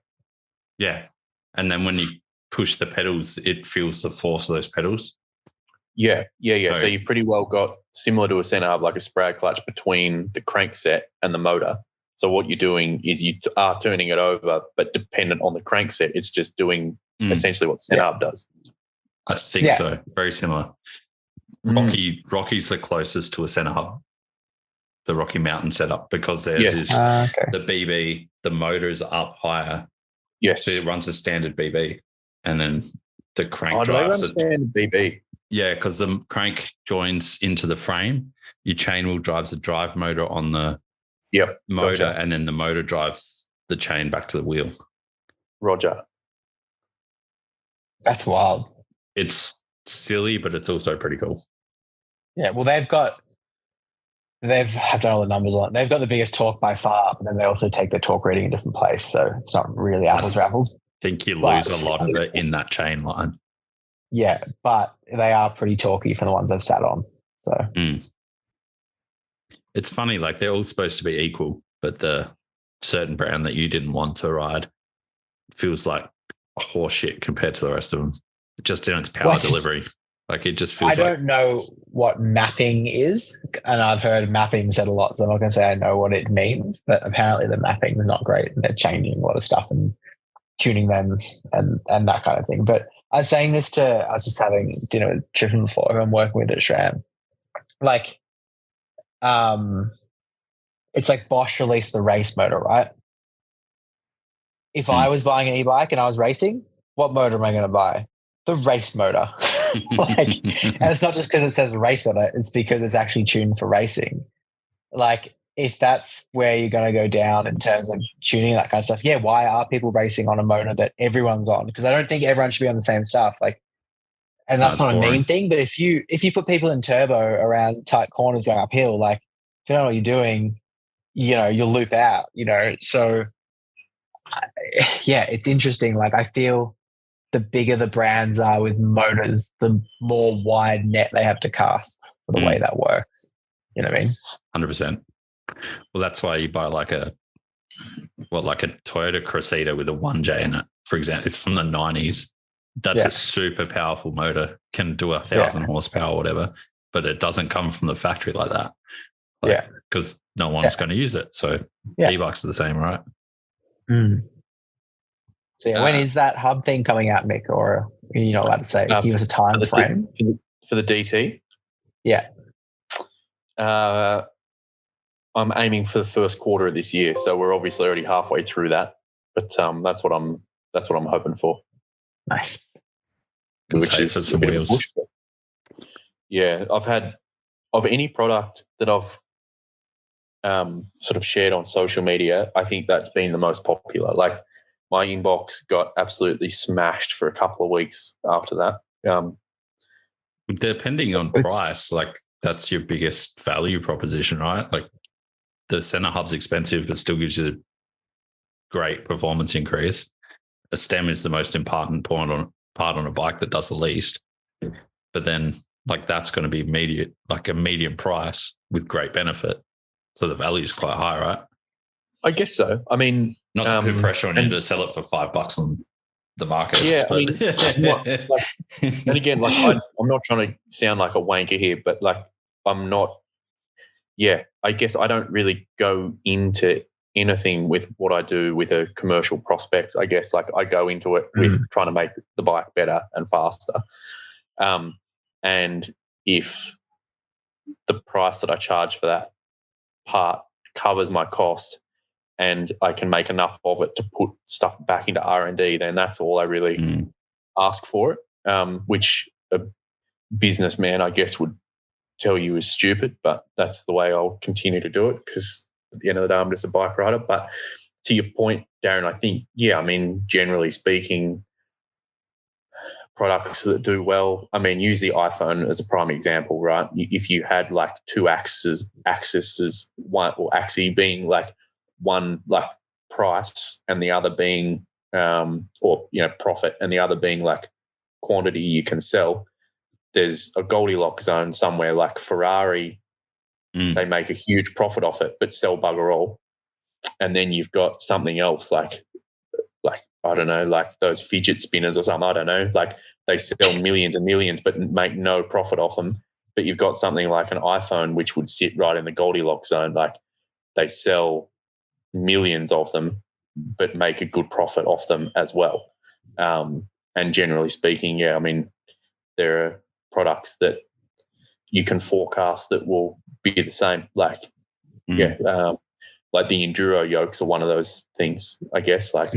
And then when you push the pedals, it feels the force of those pedals. Yeah. So you pretty well got similar to a center hub, like a sprag clutch between the crankset and the motor. So what you're doing is you are turning it over, but dependent on the crankset, it's just doing essentially what center hub does. I think so. Very similar. Rocky's the closest to a center hub, the Rocky Mountain setup, because there's the BB, the motor is up higher. Yes. So it runs a standard BB, and then the crank drives a standard BB. Yeah, because the crank joins into the frame. Your chain wheel drives the drive motor on the motor, and then the motor drives the chain back to the wheel. Roger. That's wild. It's silly, but it's also pretty cool. Yeah, well, I've done all the numbers on it. They've got the biggest torque by far, but then they also take their torque reading in a different place. So it's not really apples to apples. I think you lose a lot of it in that chain line. Yeah, but they are pretty torquey for the ones I've sat on. So it's funny, like they're all supposed to be equal, but the certain brand that you didn't want to ride feels like horse shit compared to the rest of them. Just in its power delivery. Like it just feels I don't know what mapping is, and I've heard mapping said a lot, so I'm not going to say I know what it means, but apparently the mapping is not great and they're changing a lot of stuff and tuning them and that kind of thing. But I was saying this I was just having dinner with Triffin before, who I'm working with at SRAM. Like, it's like Bosch released the race motor, right? If I was buying an e-bike and I was racing, what motor am I going to buy? The race motor. Like, and it's not just because it says race on it, it's because it's actually tuned for racing. Like, if that's where you're going to go down in terms of tuning, that kind of stuff, yeah, why are people racing on a motor that everyone's on? Because I don't think everyone should be on the same stuff. Like, and that's not boring. a mean thing, but if you put people in turbo around tight corners going uphill, like, if you don't know what you're doing, you'll loop out, So, yeah, it's interesting. Like, I feel the bigger the brands are with motors, the more wide net they have to cast for the way that works. You know what I mean? 100%. Well, that's why you buy like a Toyota Cressida with a 1J in it, for example. It's from the 90s. That's a super powerful motor, can do 1,000 horsepower or whatever, but it doesn't come from the factory like that. Because no one's going to use it. So e-bikes are the same, right? So when is that hub thing coming out, Mick? Or are you not allowed to say? Give us a time frame. For the DT? Yeah. I'm aiming for the first quarter of this year, so we're obviously already halfway through that. But that's what I'm hoping for. Nice. Which is for some wheels. Push, yeah, I've had of any product that I've sort of shared on social media, I think that's been the most popular. Like, my inbox got absolutely smashed for a couple of weeks after that. Depending on price, like, that's your biggest value proposition, right? Like, the center hub's expensive, but still gives you a great performance increase. A stem is the most important part on a bike that does the least. But then, like, that's going to be a medium price with great benefit. So the value is quite high, right? I guess so. I mean, not to put pressure on you to sell it for $5 on the market. Yeah, but and again, like, I'm not trying to sound like a wanker here, but like, I'm not. Yeah, I guess I don't really go into anything with what I do with a commercial prospect. I guess, like, I go into it with trying to make the bike better and faster. And if the price that I charge for that part covers my cost and I can make enough of it to put stuff back into R&D, then that's all I really ask for it, which a businessman, I guess, would tell you is stupid, but that's the way I'll continue to do it, because at the end of the day, I'm just a bike rider. But to your point, Darren, I think, I mean, generally speaking, products that do well, I mean, use the iPhone as a prime example, right? If you had like two axes, one, or axis being like one like price and the other being profit, and the other being like quantity you can sell, there's a Goldilocks zone somewhere. Like Ferrari, they make a huge profit off it but sell bugger all. And then you've got something else like I don't know, like those fidget spinners or something, I don't know, like they sell millions and millions but make no profit off them. But you've got something like an iPhone which would sit right in the Goldilocks zone, like they sell millions of them but make a good profit off them as well. And generally speaking, I mean, there are products that you can forecast that will be the same. Like, like the Enduro yokes are one of those things, I guess. Like,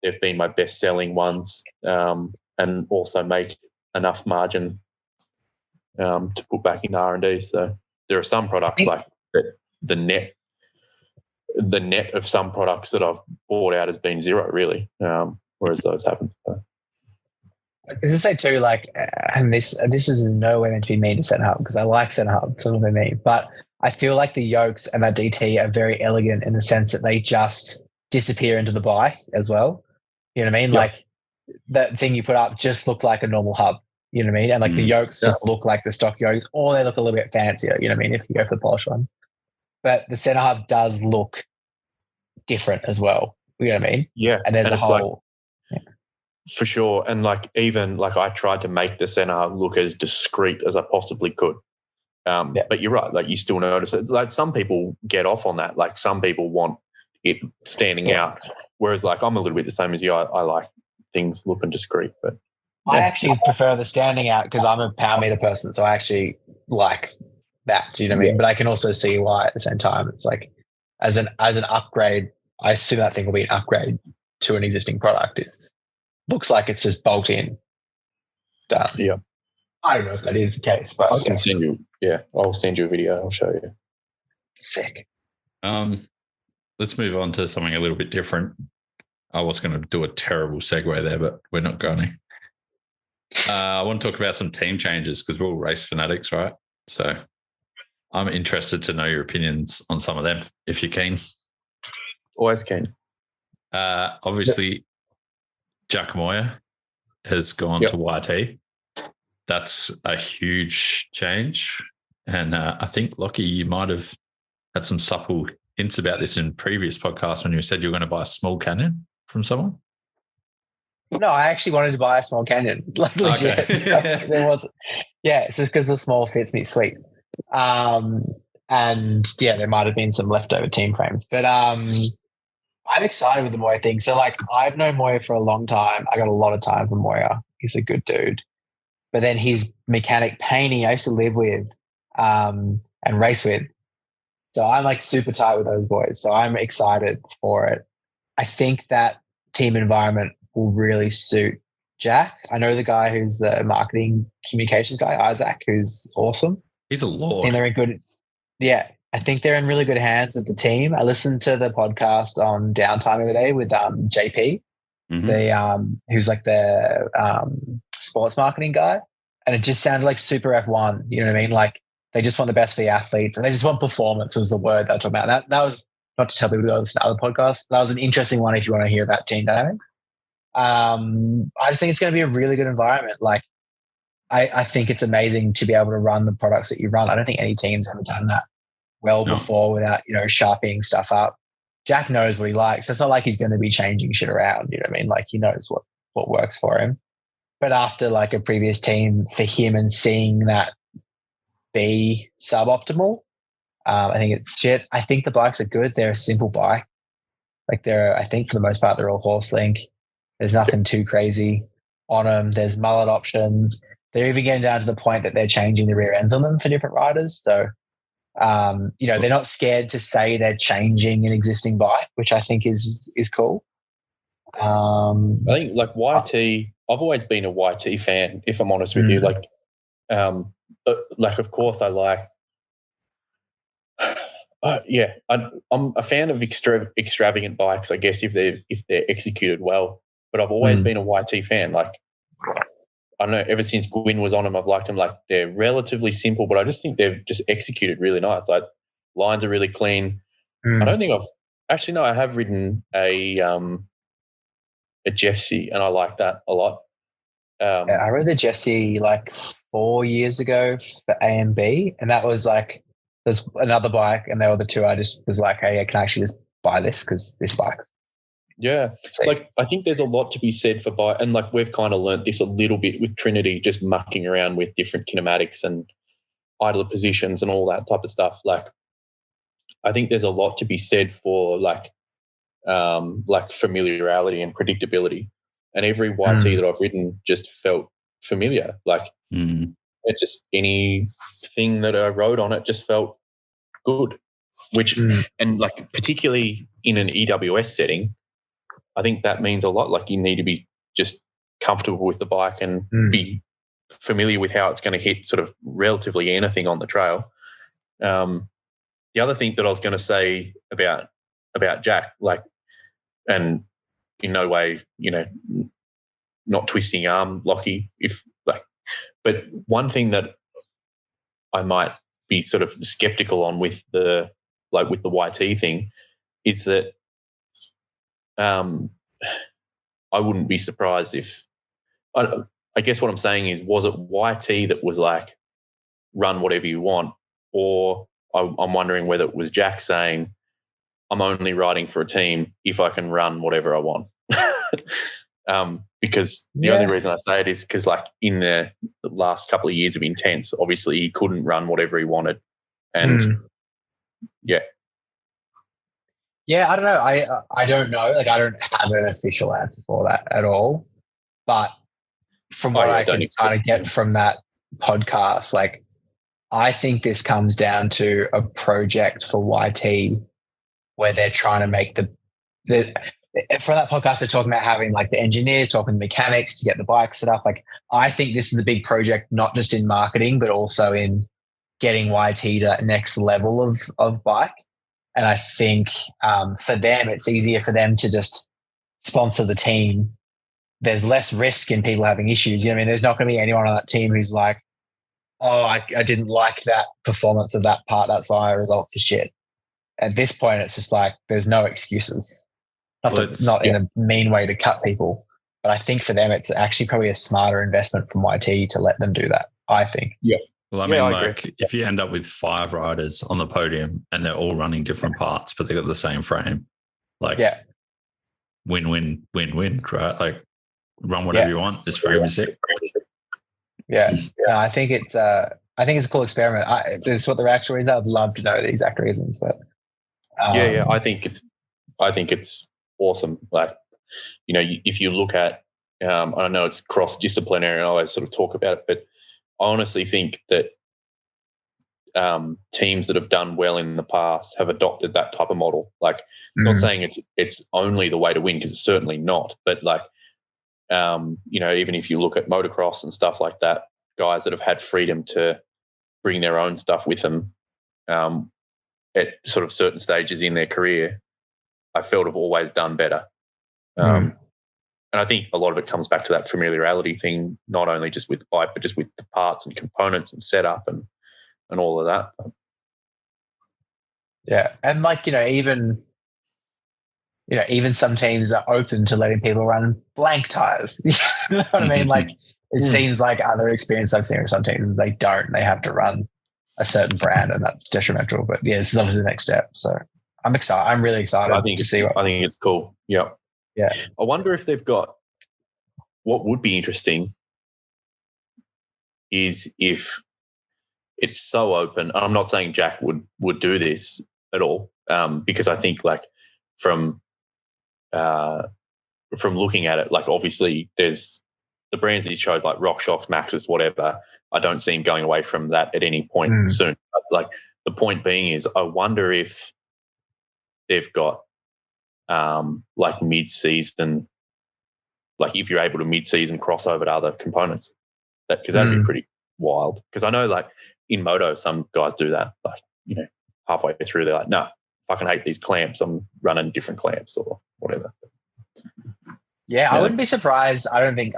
they've been my best-selling ones, and also make enough margin to put back in R&D. So there are some products like that. The net of some products that I've bought out has been zero, really, whereas those haven't. So. I was just say too, like, and this is in no way meant to be mean to Center Hub, because I like Center Hub, so what I mean. But I feel like the yokes and that DT are very elegant in the sense that they just disappear into the bike as well. You know what I mean? Yep. Like, that thing you put up just looked like a normal hub. You know what I mean? And like the yokes just look like the stock yokes, or they look a little bit fancier. You know what I mean? If you go for the polish one, but the Center Hub does look different as well. You know what I mean? Yeah. And there's a whole. For sure. And like, even like, I tried to make the Center Hub look as discreet as I possibly could. But you're right. Like, you still notice it. Like, some people get off on that. Like, some people want it standing out. Whereas, like, I'm a little bit the same as you. I like things looking discreet. But I actually prefer the standing out because I'm a power meter person, so I actually like that. Do you know what I mean? But I can also see why at the same time. It's like as an upgrade, I assume that thing will be an upgrade to an existing product. It looks like it's just bolt in, done. Yeah. I don't know if that is the case, but I can send you. Yeah, I'll send you a video. I'll show you. Sick. Let's move on to something a little bit different. I was going to do a terrible segue there, but we're not going to. I want to talk about some team changes because we're all race fanatics, right? So I'm interested to know your opinions on some of them, if you're keen. Always keen. Obviously, Jack Moyer has gone to YT. That's a huge change. And I think, Lockie, you might have had some supple hints about this in previous podcasts when you said you were going to buy a small canyon from someone. No, I actually wanted to buy a small canyon. Like legit. Okay. It's just because the small fits me sweet. And yeah, there might have been some leftover team frames. But I'm excited with the Moyer thing. So like I've known Moyer for a long time. I got a lot of time for Moyer. He's a good dude. But then his mechanic Paney I used to live with and race with. So I'm like super tight with those boys. So I'm excited for it. I think that team environment will really suit Jack. I know the guy who's the marketing communications guy, Isaac, who's awesome. He's a lord. I think they're in good. Yeah, I think they're in really good hands with the team. I listened to the podcast on Downtime the other day with JP, who's like the sports marketing guy, and it just sounded like super F1. You know what I mean? Like they just want the best for the athletes, and they just want performance. Was the word they were talking about. That was not to tell people to go listen to other podcasts. That was an interesting one if you want to hear about team dynamics. I just think it's going to be a really good environment. Like, I think it's amazing to be able to run the products that you run. I don't think any team's ever done that before without, sharpening stuff up. Jack knows what he likes. It's not like he's going to be changing shit around. You know what I mean? Like he knows what works for him. But after like a previous team for him and seeing that be suboptimal, I think it's shit. I think the bikes are good. They're a simple bike. Like I think for the most part, they're all horse link. There's nothing too crazy on them. There's mullet options. They're even getting down to the point that they're changing the rear ends on them for different riders. So, they're not scared to say they're changing an existing bike, which I think is cool. I think like YT, I've always been a YT fan, if I'm honest with you. Like, of course I like, I'm a fan of extravagant bikes, I guess, if they're executed well. But I've always been a YT fan. Like, I don't know, ever since Gwyn was on them, I've liked them. Like, they're relatively simple, but I just think they've just executed really nice. Like, lines are really clean. I don't think I have ridden a Jeffsy, and I like that a lot. I rode the Jeffsy like 4 years ago for A&B, and that was like, there's another bike, and they were the two I just was like, hey, I can actually just buy this because this bike's. Yeah. Like, I think there's a lot to be said for bike, and like we've kind of learnt this a little bit with Trinity, just mucking around with different kinematics and idler positions and all that type of stuff. Like, I think there's a lot to be said for like familiarity and predictability. And every YT that I've ridden just felt familiar. Like, it just, anything that I rode on it just felt good. Which, and like particularly in an EWS setting, I think that means a lot. Like, you need to be just comfortable with the bike and be familiar with how it's going to hit sort of relatively anything on the trail. The other thing that I was going to say about Jack, like, and in no way, not twisting arm, Lockie, but one thing that I might be sort of skeptical on with the YT thing is that I wouldn't be surprised if I guess what I'm saying is, was it YT that was like, run whatever you want, or I'm wondering whether it was Jack saying, I'm only riding for a team if I can run whatever I want. Because the only reason I say it is because, like, in the last couple of years of Intense, obviously he couldn't run whatever he wanted. And Yeah, I don't know. I don't know. Like, I don't have an official answer for that at all. But from what I can kind of get from that podcast, like, I think this comes down to a project for YT where they're trying to make the from that podcast, they're talking about having like the engineers, talking to mechanics to get the bike set up. Like, I think this is a big project, not just in marketing, but also in getting YT to that next level of bike. And I think for them, it's easier for them to just sponsor the team. There's less risk in people having issues. You know what I mean? There's not going to be anyone on that team who's like, oh, I didn't like that performance of that part. That's why my result for shit. At this point, it's just like there's no excuses. Not in a mean way to cut people, but I think for them, it's actually probably a smarter investment from YT to let them do that, I think. Yeah. Well, I mean, like, if you end up with 5 riders on the podium and they're all running different parts, but they've got the same frame, like, win, right? Like, run whatever you want. This frame is sick. Yeah. I think it's a cool experiment. This is what the reaction is. I'd love to know the exact reasons, but I think it's awesome. Like, you know, if you look at, I know it's cross-disciplinary and I always sort of talk about it, but I honestly think that teams that have done well in the past have adopted that type of model. Like, not saying it's only the way to win, because it's certainly not, but like, you know, even if you look at motocross and stuff like that, guys that have had freedom to bring their own stuff with them at sort of certain stages in their career, I felt have always done better. And I think a lot of it comes back to that familiarity thing, not only just with the bike, but just with the parts and components and setup and all of that. Yeah. And like, even some teams are open to letting people run blank tires. You know what I mean? Like, it seems like other experience I've seen with some teams is they don't. They have to run a certain brand, and that's detrimental. But yeah, this is obviously the next step. So I'm excited. I'm really excited to see I think it's cool. Yeah. Yeah. I wonder if they've got, what would be interesting is if it's so open. I'm not saying Jack would do this at all, because I think, like, from looking at it, like, obviously there's the brands that he chose, like RockShox, Maxxis, whatever. I don't see him going away from that at any point soon. But, like, the point being is, I wonder if they've got like mid-season, like if you're able to mid-season cross over to other components, because that'd be pretty wild. Because I know, like, in moto, some guys do that. Like, you know, halfway through they're like, no, fucking hate these clamps. I'm running different clamps or whatever. Yeah, I wouldn't be surprised. I don't think.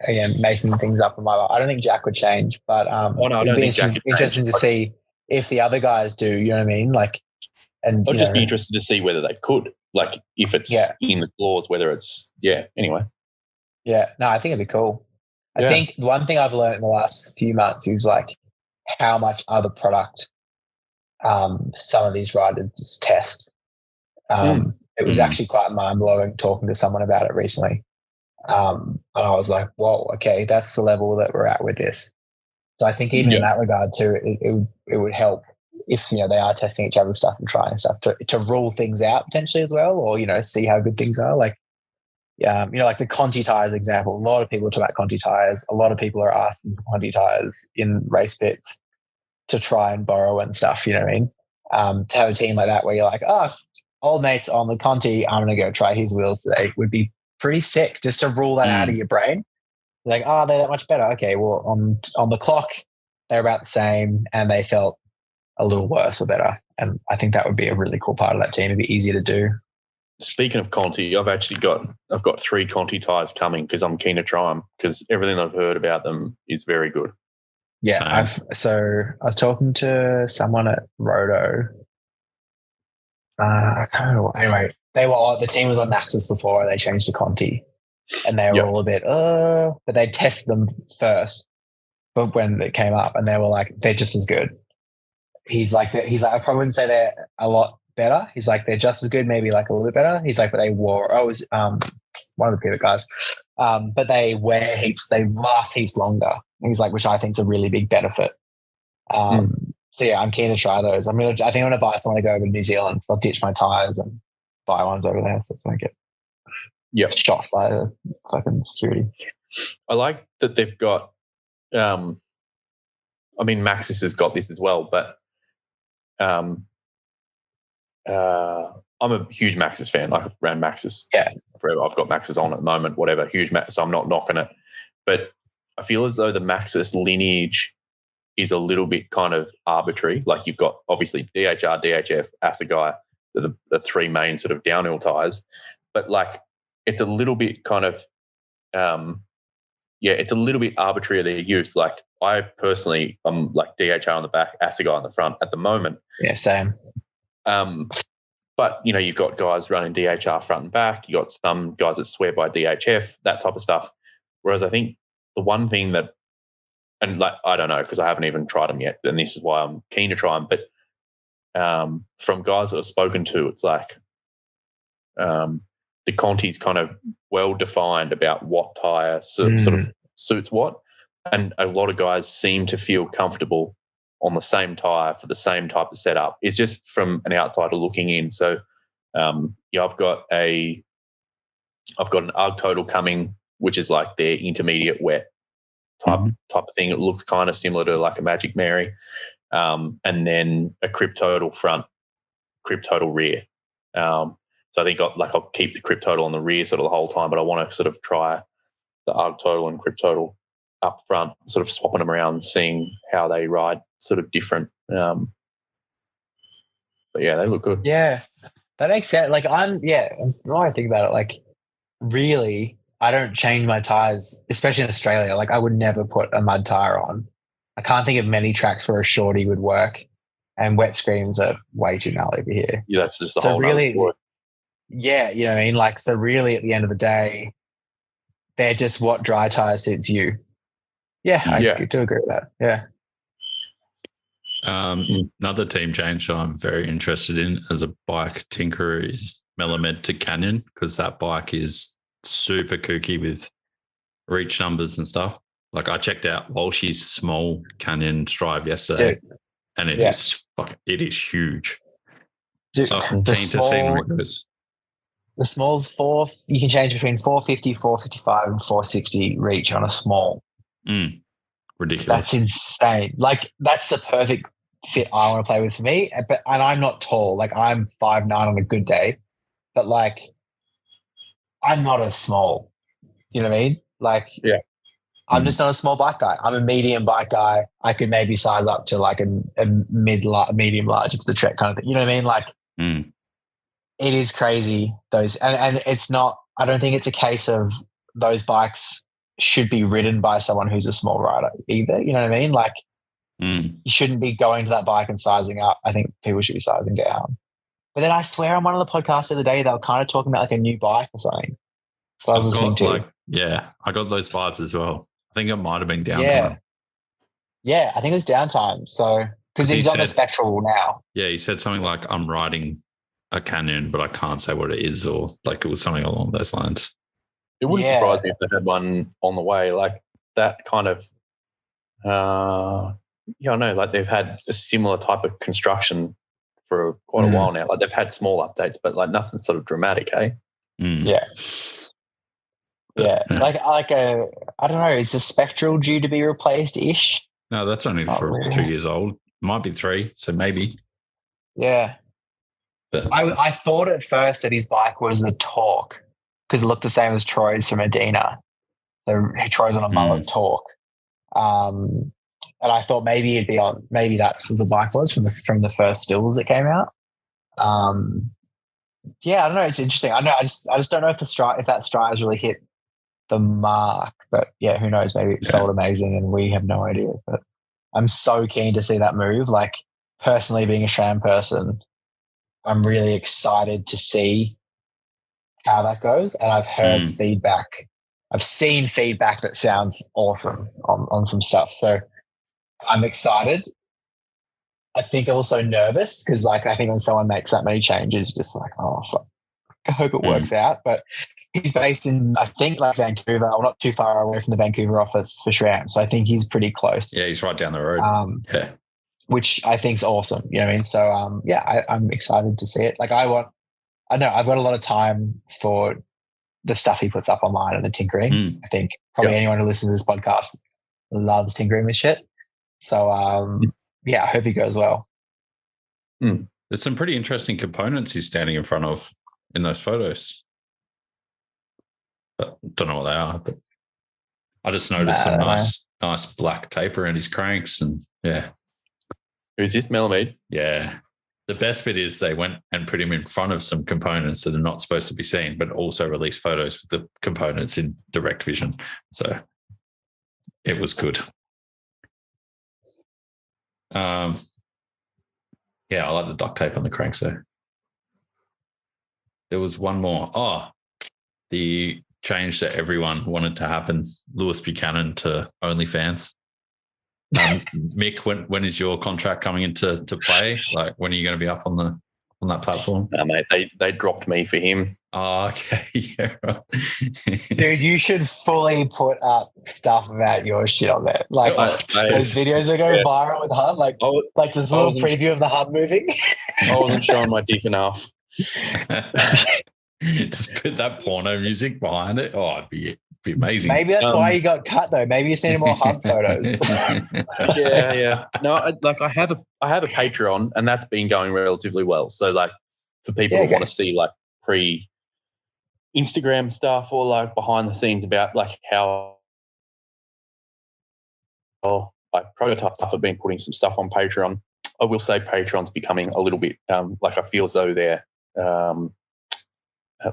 Again, making things up in my life, I don't think Jack would change. But it'd be interesting to see if the other guys do. You know what I mean? Like, and I'd just be interested to see whether they could. Like, if it's in the clause, whether it's anyway. Yeah, no, I think it'd be cool. I think one thing I've learned in the last few months is, like, how much other product some of these riders test. It was actually quite mind-blowing talking to someone about it recently. And I was like, whoa, okay, that's the level that we're at with this. So I think even in that regard too, it would help if, they are testing each other's stuff and trying stuff to rule things out potentially as well, or, see how good things are. Like, like the Conti tires example, a lot of people talk about Conti tires. A lot of people are asking for Conti tires in race pits to try and borrow and stuff, you know what I mean? To have a team like that where you're like, old mate's on the Conti, I'm going to go try his wheels today, would be pretty sick, just to rule that out of your brain. Like, they're that much better. Okay, well, on the clock, they're about the same and they felt a little worse or better. And I think that would be a really cool part of that team. It'd be easier to do. Speaking of Conti, I've got 3 Conti tires coming because I'm keen to try them, because everything I've heard about them is very good. Yeah, I was talking to someone at Roto. I can't remember. Anyway, the team was on Maxxis before and they changed to Conti, and they were all a bit, but they tested them first. But when it came up, and they were like, they're just as good. He's like, I probably wouldn't say they're a lot better. He's like, they're just as good, maybe like a little bit better. He's like, but it was one of the pivot guys. But they last heaps longer. He's like, which I think is a really big benefit. So yeah, I'm keen to try those. I think I'm gonna buy some when I go over to New Zealand. I'll ditch my tires and buy ones over there. So it's gonna get shot by the fucking security. I like that they've got. I mean, Maxis has got this as well, but I'm a huge Maxis fan. Like, I've ran Maxis forever. I've got Maxis on at the moment, whatever. Huge Maxis, so I'm not knocking it. But I feel as though the Maxis lineage is a little bit kind of arbitrary. Like, you've got obviously DHR, DHF, Assegai, the three main sort of downhill tyres. But like, it's a little bit kind of it's a little bit arbitrary of their use. Like, I personally, I'm like DHR on the back, Assegai on the front at the moment. Yeah, same. But, you know, you've got guys running DHR front and back. You got some guys that swear by DHF, that type of stuff. Whereas I think the one thing that, and like, I don't know, because I haven't even tried them yet, and this is why I'm keen to try them. But from guys that I've spoken to, it's like the Conti's kind of well defined about what tyre sort of suits what, and a lot of guys seem to feel comfortable on the same tyre for the same type of setup. It's just from an outsider looking in. So I've got an UG total coming, which is like their intermediate wet type of thing. It looks kind of similar to like a Magic Mary, and then a Crib total front, Crib total rear. So I think I'll keep the Crib total on the rear sort of the whole time, but I want to sort of try the UG total and Crib total up front, sort of swapping them around, seeing how they ride sort of different. But yeah, they look good. Yeah, that makes sense. Like, the more I think about it, like, really, I don't change my tires, especially in Australia. Like, I would never put a mud tire on. I can't think of many tracks where a shorty would work, and wet screens are way too gnarly over here. Yeah, that's just the whole really story. Yeah, you know what I mean? Like, so really at the end of the day, they're just what dry tire suits you. Yeah, I do agree with that. Yeah. Another team change I'm very interested in as a bike tinkerer is Melamed to Canyon, because that bike is super kooky with reach numbers and stuff. Like, I checked out Walshy's small Canyon drive yesterday, and it is huge. Dude, so I'm keen to see where it goes. The small's you can change between 450, 455 and 460 reach on a small. Ridiculous. That's insane. Like, that's the perfect fit I want to play with for me. And I'm not tall. Like, I'm 5'9" on a good day, but like, I'm not a small. You know what I mean? Like, I'm just not a small bike guy. I'm a medium bike guy. I could maybe size up to like a medium large if it's a trek kind of thing. You know what I mean? Like, it is crazy. Those and it's not. I don't think it's a case of those bikes should be ridden by someone who's a small rider either. You know what I mean? Like, you shouldn't be going to that bike and sizing up. I think people should be sizing down. But then I swear on one of the podcasts the other day, they were kind of talking about like a new bike or something. So I was listening to. I got those vibes as well. I think it might have been downtime. Yeah, I think it was downtime. So, because he's on the Spectral now. Yeah, he said something like, I'm riding a Canyon, but I can't say what it is, or like it was something along those lines. It wouldn't surprise me if they had one on the way, like that kind of, I know, like they've had a similar type of construction for quite a while now. Like, they've had small updates, but like nothing sort of dramatic, hey? Yeah. Yeah, like I don't know, is the Spectral due to be replaced-ish? No, that's only 2 years old. Might be 3, so maybe. Yeah. But I thought at first that his bike was the Torque, because it looked the same as Troy's from Maydena. So Troy's on a mullet Torque. And I thought maybe that's what the bike was from the first stills that came out. I don't know. It's interesting. I just don't know if that stride has really hit the mark, but yeah, who knows? Maybe it sold amazing and we have no idea. But I'm so keen to see that move. Like, personally, being a SRAM person, I'm really excited to see how that goes. And I've heard feedback. I've seen feedback that sounds awesome on some stuff. So I'm excited. I think also nervous, because like, I think when someone makes that many changes, just like, oh, fuck. I hope it works out. But he's based in, I think, like Vancouver, or not too far away from the Vancouver office for SRAM. So I think he's pretty close. Yeah, he's right down the road. Which I think is awesome. You know what I mean? So I'm excited to see it. Like, I've got a lot of time for the stuff he puts up online and the tinkering. Mm. I think probably anyone who listens to this podcast loves tinkering with shit. So I hope he goes well. There's some pretty interesting components he's standing in front of in those photos. But don't know what they are. But I just noticed some nice black tape around his cranks, and Who's this, Melamede? Yeah. The best bit is they went and put him in front of some components that are not supposed to be seen, but also released photos with the components in direct vision. So it was good. I like the duct tape on the cranks there. There was one more. The change that everyone wanted to happen, Lewis Buchanan to OnlyFans. Mick, when is your contract coming into play? Like, when are you going to be up on that platform? Mate, they dropped me for him. Oh, okay. Yeah, right. Dude, you should fully put up stuff about your shit on there. Like those videos that go viral with HUD, like just a little preview of the HUD moving. I wasn't showing my dick enough. Just put that porno music behind it. Oh, it'd be amazing. Maybe that's why you got cut, though. Maybe you've seen more HUD photos. Yeah. No, I have a Patreon, and that's been going relatively well. So, like, for people who want to see like pre-Instagram stuff or like behind the scenes about like how like prototype stuff, I've been putting some stuff on Patreon. I will say Patreon's becoming a little bit like, I feel as though they're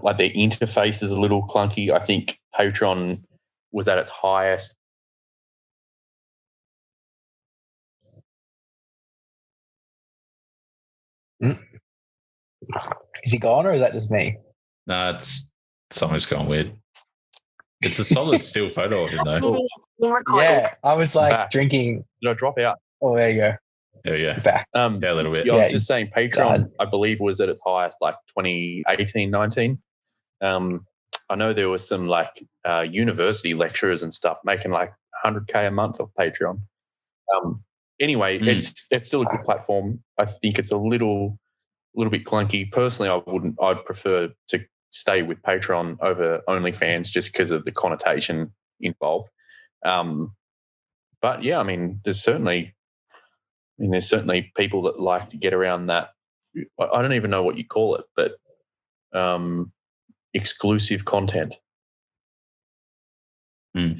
like their interface is a little clunky. I think Patreon was at its highest. Is he gone, or is that just me? No, it's something's gone weird. It's a solid still photo of him, though. Yeah, I was like drinking. Did I drop out? Oh, there you go. There you go. Back. Yeah, a little bit. I was just saying Patreon, I believe, was at its highest like 2018, 19. I know there was some like university lecturers and stuff making like 100K a month off Patreon. Anyway, it's still a good platform. I think it's a little bit clunky. Personally, I'd prefer to stay with Patreon over OnlyFans just because of the connotation involved. But yeah, I mean, there's certainly people that like to get around that. I don't even know what you call it, but exclusive content. I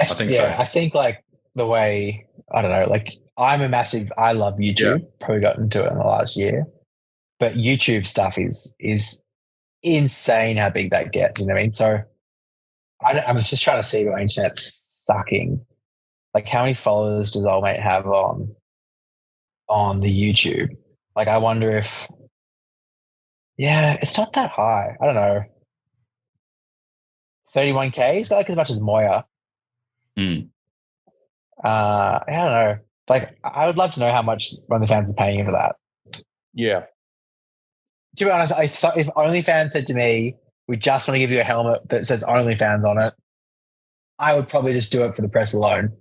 think so. I think like the way, I don't know, like I love YouTube. Probably got into it in the last year, but YouTube stuff is insane how big that gets. You know what I mean? So I was just trying to see my internet's sucking. Like, how many followers does old mate have on the YouTube? Like, I wonder if, it's not that high. I don't know. 31K? He's got like as much as Moya. I don't know. Like, I would love to know how much OnlyFans are paying him for that. Yeah. To be honest, if OnlyFans said to me, we just want to give you a helmet that says OnlyFans on it, I would probably just do it for the press alone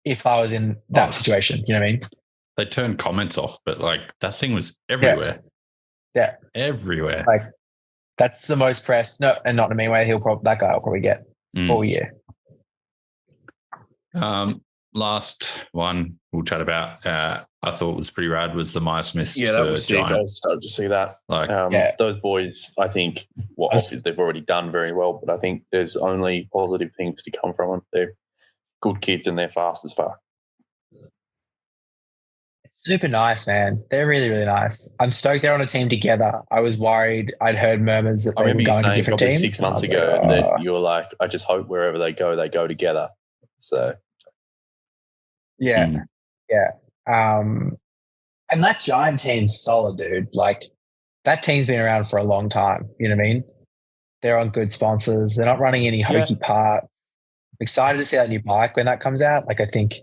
if I was in that situation. You know what I mean? They turned comments off, but like that thing was everywhere. Yeah. Everywhere. Like, that's the most press. No, and not in a mean way. That guy will probably get all year. Last one we'll chat about, I thought was pretty rad, was the Maya Smiths. Yeah, that was sick. I was starting to see that. Like, those boys, I think, obviously they've already done very well, but I think there's only positive things to come from them. They're good kids and they're fast as fuck. Super nice, man. They're really, really nice. I'm stoked they're on a team together. I was worried. I'd heard murmurs that they were going to different teams. 6 months ago that you were like, I just hope wherever they go together. So, yeah. And that Giant team's solid, dude. Like, that team's been around for a long time. You know what I mean? They're on good sponsors. They're not running any hokey parts. I'm excited to see that new bike when that comes out. Like, I think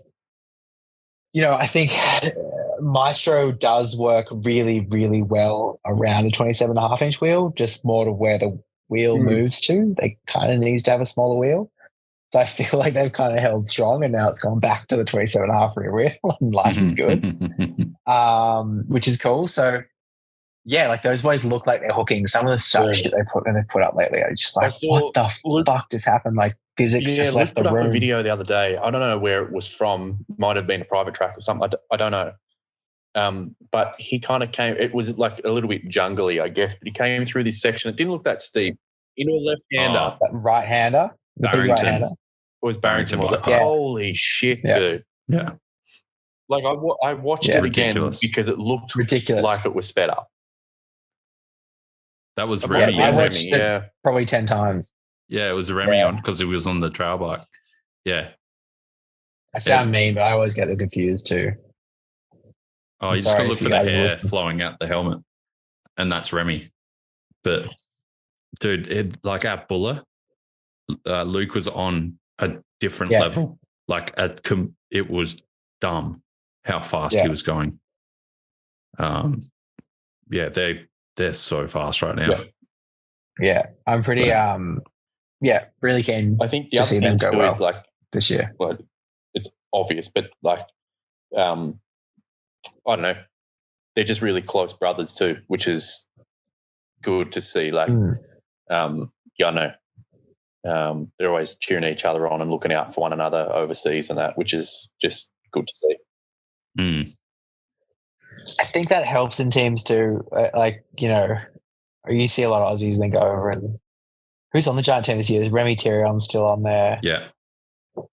Maestro does work really, really well around a 27.5-inch wheel, just more to where the wheel moves to. They kind of needs to have a smaller wheel. So I feel like they've kind of held strong, and now it's gone back to the 27.5 rear wheel, and life is good, which is cool. So Yeah, like those boys look like they're hooking. Some of the stuff shit they put up lately, I'm just like, what the fuck just happened? Like physics just left the room. Luke put up a video the other day. I don't know where it was from. Might have been a private track or something. I don't know. But he kind of came. It was like a little bit jungly, I guess. But he came through this section. It didn't look that steep. Into a left-hander, right-hander, the big right-hander. It was Barrington. Was it? Yeah. Holy shit, dude! Yeah. Like I watched it again because it looked ridiculous, like it was sped up. That was Remy. I watched it probably 10 times. Yeah, it was Remy on because it was on the trail bike. Yeah. I sound mean, but I always get them confused too. Oh, you just got to look for the hair flowing out the helmet. And that's Remy. But, dude, like at Buller, Luke was on a different level. Like, it was dumb how fast he was going. They're so fast right now. Yeah. I'm pretty really keen. I think the other thing too is like this year. Well, it's obvious, but like I don't know. They're just really close brothers too, which is good to see. Like I know. They're always cheering each other on and looking out for one another overseas and that, which is just good to see. I think that helps in teams too. Like, you know, you see a lot of Aussies then go over and who's on the giant team this year? Is Remy Tyrion's still on there? Yeah.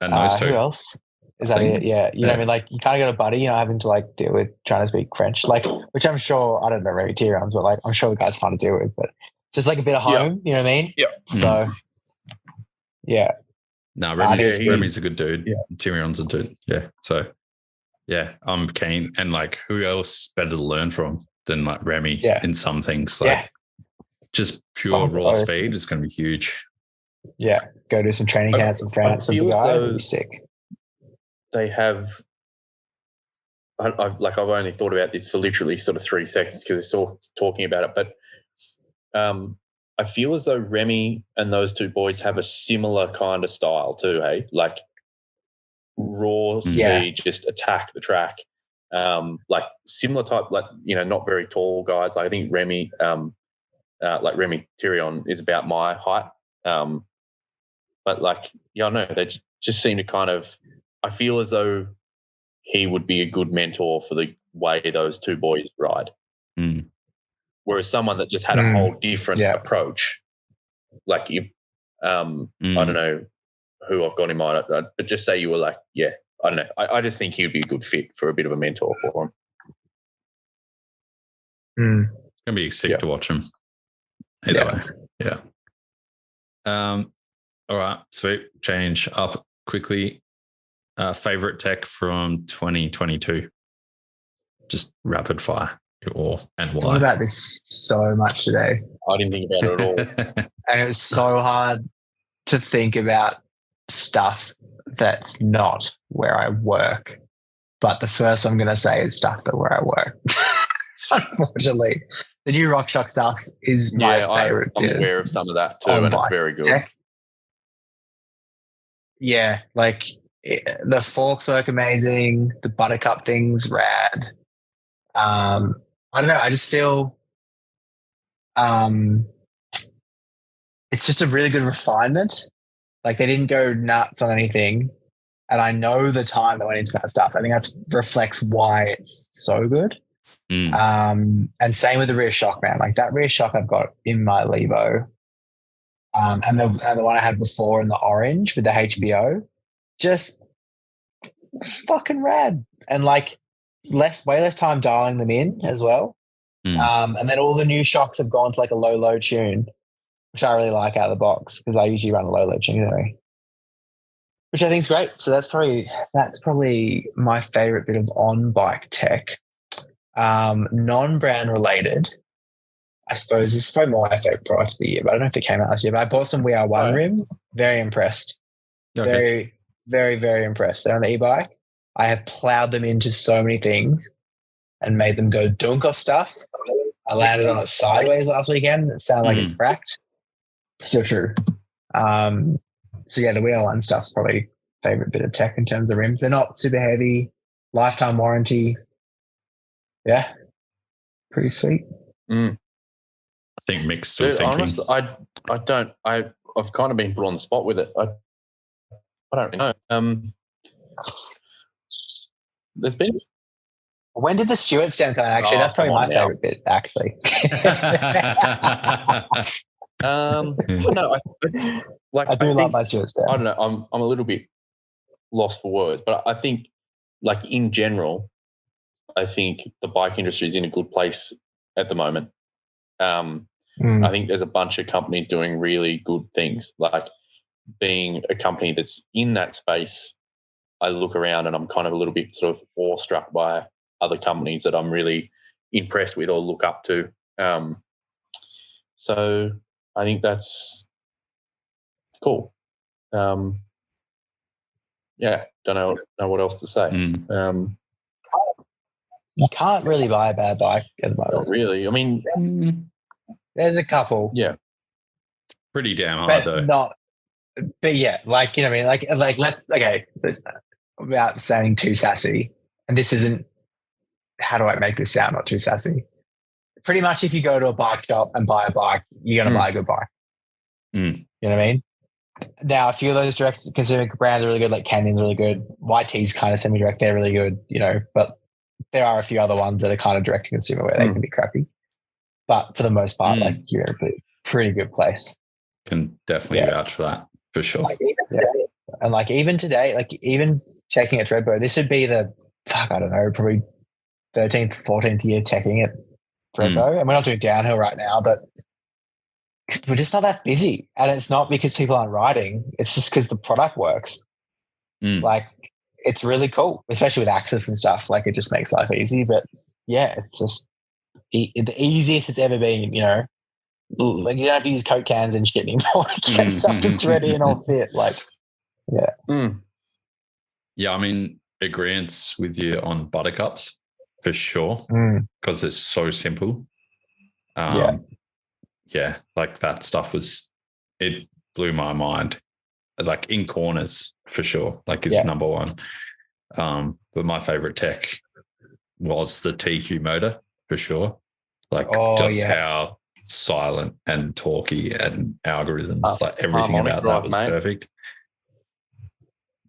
And those two. Who else? Is that it? Yeah. You know what I mean? Like, you kind of got a buddy, you know, having to like deal with trying to speak French, like, which I'm sure, I don't know Remy Tyrion's, but like, I'm sure the guy's fun to deal with, but it's just like a bit of home, you know what I mean? Yeah. So, yeah. No, Remy's a good dude. Yeah. Tyrion's a dude. Yeah. So, yeah, I'm keen. And like, who else better to learn from than like Remy in some things? Like, just pure raw speed is going to be huge. Yeah. Go do some training camps in France with the guy. It'd be sick. They have, I've only thought about this for literally sort of 3 seconds because we're talking about it, but I feel as though Remy and those two boys have a similar kind of style too, hey? Like raw speed, just attack the track. Like similar type, like, you know, not very tall guys. I think Remy, like Remy Tyrion is about my height. But like, I know they just seem to kind of, I feel as though he would be a good mentor for the way those two boys ride. Whereas someone that just had a whole different approach, like you, I don't know who I've got in mind, but just say you were like, I don't know. I just think he would be a good fit for a bit of a mentor for him. It's going to be sick to watch him. Either way. Yeah. All right. Sweet. Change up quickly. Favorite tech from 2022? Just rapid fire. And why? I thought about this so much today. I didn't think about it at all. And it was so hard to think about stuff that's not where I work. But the first I'm going to say is stuff that where I work. Unfortunately. The new RockShox stuff is my favorite. I'm aware of some of that too, and it's very good. Tech. Yeah, like the forks work amazing. The buttercup thing's rad. I don't know. I just feel it's just a really good refinement. Like they didn't go nuts on anything, and I know the time that went into that stuff. I think that reflects why it's so good. And same with the rear shock, man. Like that rear shock I've got in my Levo, and the one I had before in the orange with the HBO, just fucking rad. And like way less time dialing them in as well. And then all the new shocks have gone to like a low tune, which I really like out of the box because I usually run a low tune anyway, which I think is great. So that's probably my favorite bit of on-bike tech. Non-brand related, I suppose this is probably my favorite product of the year, but I don't know if it came out last year, but I bought some We Are One rims. Very impressed. Okay. Very, very, very impressed. They're on the e-bike. I have plowed them into so many things and made them go dunk off stuff. I landed on it sideways last weekend. It sounded like it cracked. Still true. So yeah, the We Are One stuff's probably favorite bit of tech in terms of rims. They're not super heavy, lifetime warranty. Yeah, pretty sweet. Mm. I think Mick's still Dude, thinking. honestly, I've kind of been put on the spot with it. I don't know. There's been. When did the Stewart stem come in? Actually, Oh, that's probably come my on now. favorite bit, actually. No, I do love my Stewart stem. I don't know. I'm a little bit lost for words, but I think, like, in general, I think the bike industry is in a good place at the moment. I think there's a bunch of companies doing really good things. Like, being a company that's in that space, I look around and I'm kind of a little bit sort of awestruck by other companies that I'm really impressed with or look up to. So I think that's cool. Yeah, don't know what else to say. You can't really buy a bad bike at the moment. Not really. I mean, there's a couple. Yeah. Pretty damn hard, though. But yeah, like, you know what I mean? Like without sounding too sassy, and this isn't, how do I make this sound not too sassy? Pretty much if you go to a bike shop and buy a bike, you're going to buy a good bike. You know what I mean? Now, a few of those direct consumer brands are really good, like Canyon's really good. YT's kind of semi-direct, they're really good, you know, but there are a few other ones that are kind of direct to consumer where they can be crappy. But for the most part, like, you're in a pretty good place. Can definitely vouch for that, for sure. And like even today, like even checking at Threadbow, this would be the, I don't know, probably 13th, 14th year checking at Threadbow. And we're not doing downhill right now, but we're just not that busy. And it's not because people aren't riding. It's just because the product works. Like, it's really cool, especially with access and stuff. Like, it just makes life easy. But yeah, it's just the easiest it's ever been, you know. Like, you don't have to use Coke cans and shit anymore to get stuff to thread in or fit. Like, yeah. Yeah, I mean, agreement with you on buttercups for sure, because it's so simple. Yeah, like that stuff it blew my mind. Like, in corners for sure, like it's number one. But my favorite tech was the TQ motor for sure. Like, how silent and talky and algorithms, like everything about that was perfect.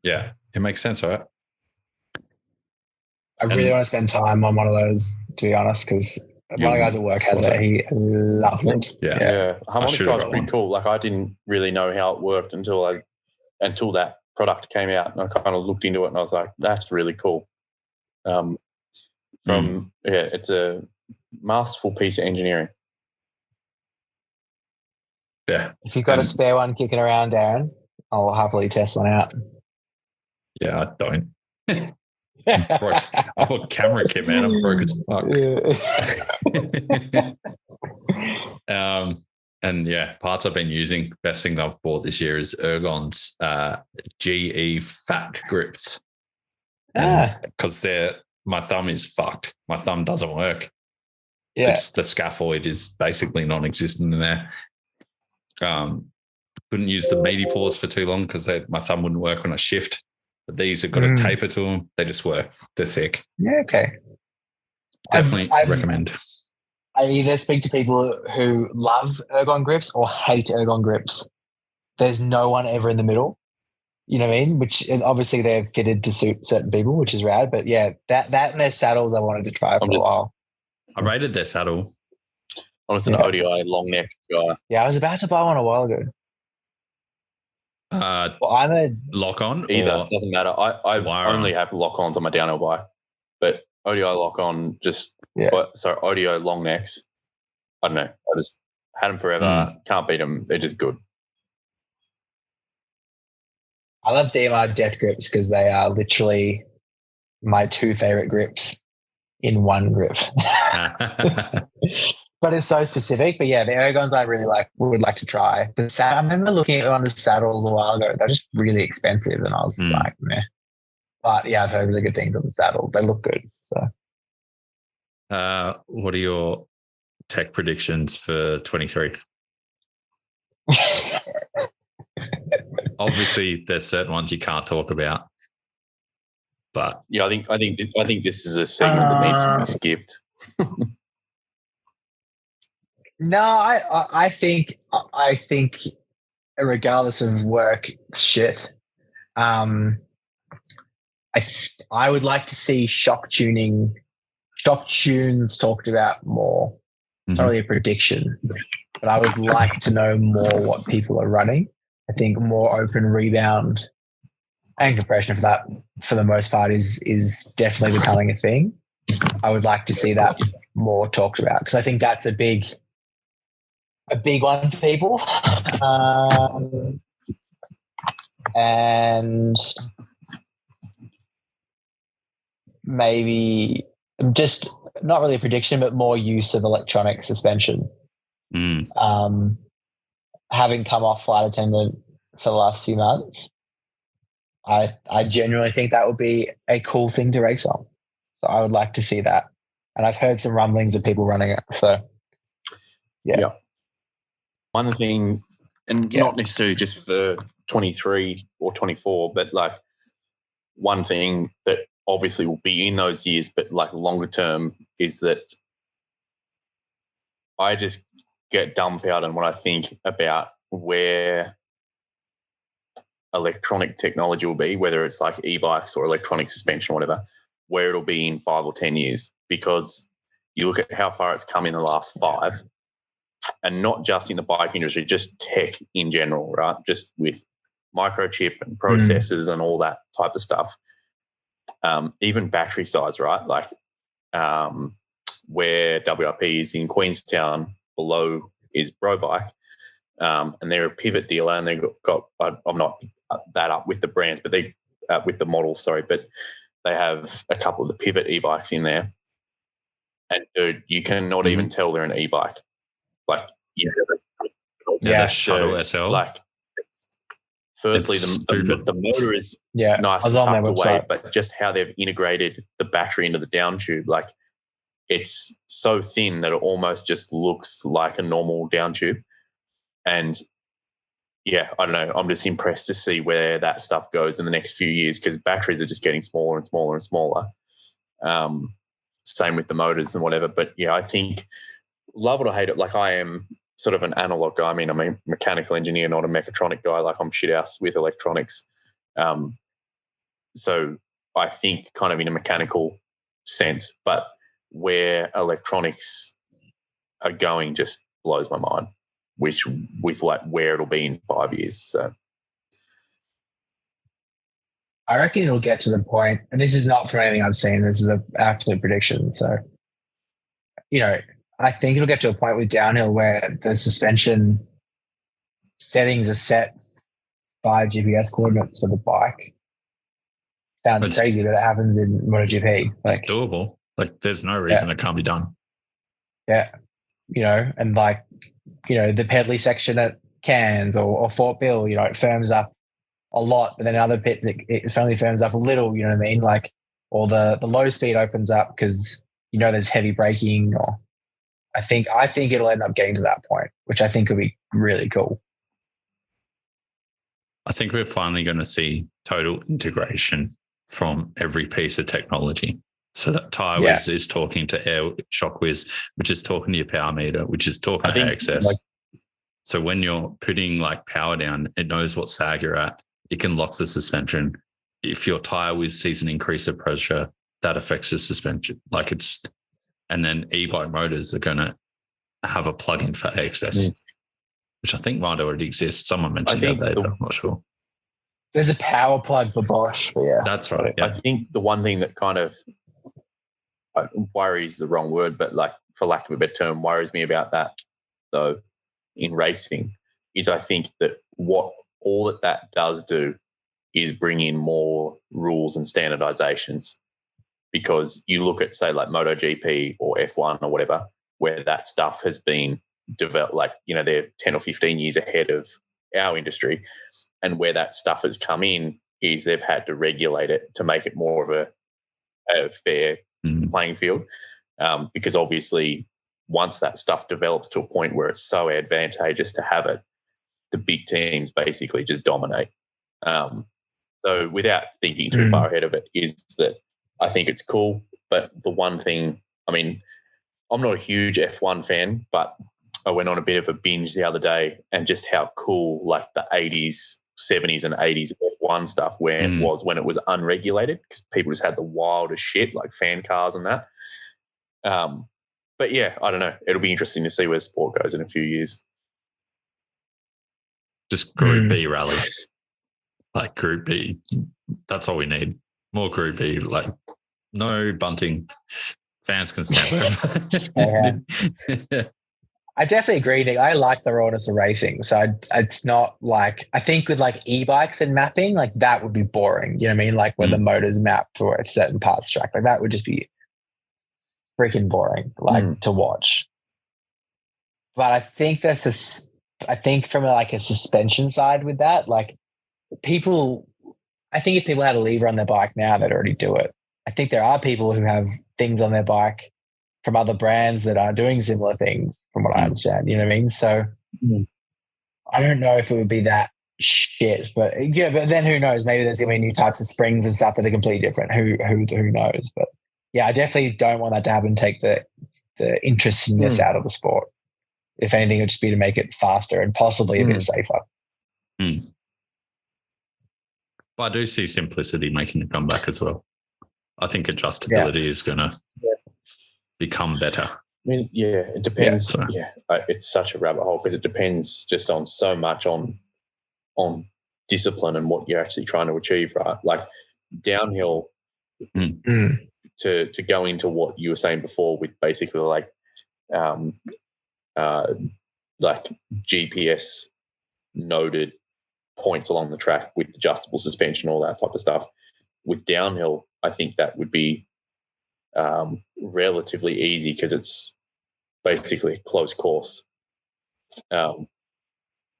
Yeah, it makes sense, right? I really want to spend time on one of those, to be honest, because one of the guys at work has it. He loves it. Yeah. Harmonic Drive's pretty cool. Like, I didn't really know how it worked until that product came out, and I kind of looked into it and I was like, that's really cool. It's a masterful piece of engineering. Yeah. If you've got a spare one kicking around, Darren, I'll happily test one out. Yeah, I don't. I bought camera kit, man. I'm broke as fuck. And yeah, parts I've been using. Best thing I've bought this year is Ergon's GE fat grips. Because my thumb is fucked. My thumb doesn't work. Yeah. The scaphoid is basically non-existent in there. Couldn't use the meaty paws for too long because my thumb wouldn't work when I shift. But these have got a taper to them. They just work. They're thick. Yeah, okay. Definitely recommend. I either speak to people who love Ergon grips or hate Ergon grips. There's no one ever in the middle. You know what I mean? Which is, obviously they're fitted to suit certain people, which is rad. But yeah, that and their saddles I wanted to try for a while. I rated their saddle. I was an ODI long neck guy. Yeah, I was about to buy one a while ago. I'm a lock-on. Either, doesn't matter. I only have lock-ons on my downhill bike, but ODI lock-on ODI long necks. I don't know. I just had them forever. Can't beat them. They're just good. I love DMR death grips because they are literally my two favorite grips in one grip. But it's so specific. But yeah, the Ergons I really would like to try. I remember looking at one of the saddles a while ago. They're just really expensive, and I was like, meh. But yeah, I've heard really good things on the saddle. They look good. So, what are your tech predictions for 23? Obviously, there's certain ones you can't talk about. But yeah, I think this is a segment that needs to be skipped. No, I think regardless of work shit, I would like to see shock tunes talked about more. It's not really a prediction, but I would like to know more what people are running. I think more open rebound and compression for the most part is definitely becoming a thing. I would like to see that more talked about because I think that's a big one for people. And maybe just not really a prediction, but more use of electronic suspension. Having come off flight attendant for the last few months, I genuinely think that would be a cool thing to race on. So I would like to see that. And I've heard some rumblings of people running it. So, yeah. One thing, and not necessarily just for 23 or 24, but like one thing that obviously will be in those years, but like longer term, is that I just get dumbfounded when I think about where electronic technology will be, whether it's like e-bikes or electronic suspension or whatever, where it'll be in 5 or 10 years. Because you look at how far it's come in the last 5, and not just in the bike industry, just tech in general, right? Just with microchip and processors and all that type of stuff. Even battery size, right? Like where WRP is in Queenstown, below is Brobike, and they're a pivot dealer, and they've got I'm not that up with the brands, but they with the models, sorry, but they have a couple of the pivot e-bikes in there, and dude, you cannot even tell they're an e-bike. Like, the shuttle SL. Like, firstly, the motor is nice and tucked away, but just how they've integrated the battery into the down tube, like it's so thin that it almost just looks like a normal down tube. And yeah, I don't know. I'm just impressed to see where that stuff goes in the next few years, because batteries are just getting smaller and smaller and smaller. Same with the motors and whatever. But yeah, I think love it or hate it. Like, I am sort of an analog guy. I mean, I'm a mechanical engineer, not a mechatronic guy. Like, I'm shit house with electronics. So I think kind of in a mechanical sense, but where electronics are going just blows my mind, which with like where it'll be in 5 years. So I reckon it'll get to the point, and this is not from anything I've seen, this is an absolute prediction. So, I think it'll get to a point with downhill where the suspension settings are set by GPS coordinates for the bike. Sounds crazy, but it happens in MotoGP. It's doable. Like, there's no reason it can't be done. Yeah. And like, the Pedley section at Cairns or Fort Bill, it firms up a lot, but then in other pits it only firms up a little, you know what I mean? Like, or the low speed opens up because, there's heavy braking, or I think it'll end up getting to that point, which I think would be really cool. I think we're finally going to see total integration from every piece of technology. So that TireWiz is talking to Air ShockWiz, which is talking to your power meter, which is talking to AXS. So when you're putting like power down, it knows what sag you're at. It can lock the suspension. If your TireWiz sees an increase of pressure, that affects the suspension. And then e-bike motors are going to have a plug-in for AXS, which I think might already exist. Someone mentioned that there, but I'm not sure. There's a power plug for Bosch, but yeah. That's right. Yeah. I think the one thing that kind of worries the wrong word, but like, for lack of a better term, worries me about that, though, in racing, is I think that what all that does do is bring in more rules and standardizations, because you look at, say, like MotoGP or F1 or whatever, where that stuff has been developed, like, they're 10 or 15 years ahead of our industry, and where that stuff has come in is they've had to regulate it to make it more of a fair playing field, because obviously once that stuff develops to a point where it's so advantageous to have it, the big teams basically just dominate. So without thinking too far ahead of it, is that I think it's cool, but the one thing, I mean, I'm not a huge F1 fan, but I went on a bit of a binge the other day, and just how cool like the 80s, 70s, and 80s F1 stuff when it was unregulated, because people just had the wildest shit like fan cars and that. But yeah, I don't know. It'll be interesting to see where sport goes in a few years. Just Group B rally, like Group B. That's all we need. More Group B, like no bunting. Fans can stand over. I definitely agree, Nick. I like the rawness of racing. So it's not like, I think with like e-bikes and mapping, like that would be boring. You know what I mean? Like when the motors map for a certain parts track, like that would just be freaking boring, like to watch. But I think I think from like a suspension side with that, like I think if people had a lever on their bike now, they'd already do it. I think there are people who have things on their bike from other brands that are doing similar things, from what I understand. You know what I mean? So I don't know if it would be that shit, but yeah, but then who knows? Maybe there's going to be new types of springs and stuff that are completely different. Who knows? But yeah, I definitely don't want that to happen. Take the interestedness out of the sport. If anything, it would just be to make it faster and possibly a bit safer. But I do see simplicity making a comeback as well. I think adjustability is going to become better. I mean, yeah, it depends. It's such a rabbit hole because it depends just on so much on discipline and what you're actually trying to achieve, right? Like downhill, to go into what you were saying before with basically like GPS noted points along the track with adjustable suspension, all that type of stuff. With downhill, I think that would be relatively easy because it's basically a closed course.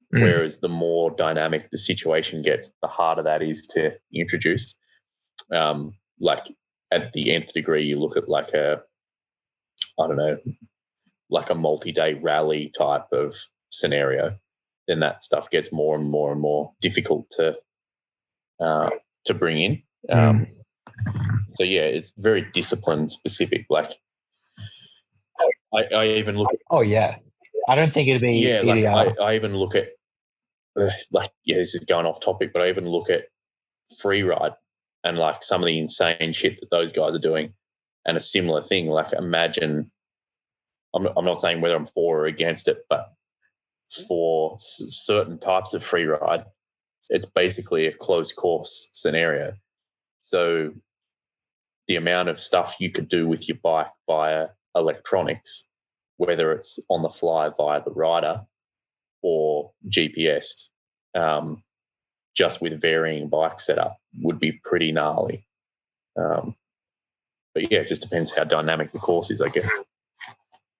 Whereas the more dynamic the situation gets, the harder that is to introduce. Like at the nth degree, you look at like a multi-day rally type of scenario, then that stuff gets more and more and more difficult to bring in. So yeah, it's very discipline specific. Like I even look at, I don't think it'd be I even look at this is going off topic, but I even look at free ride and like some of the insane shit that those guys are doing, and a similar thing. Like imagine, I'm not saying whether I'm for or against it, but for certain types of free ride, it's basically a closed course scenario. So the amount of stuff you could do with your bike via electronics, whether it's on the fly via the rider or GPS, just with varying bike setup, would be pretty gnarly. But yeah, it just depends how dynamic the course is, I guess.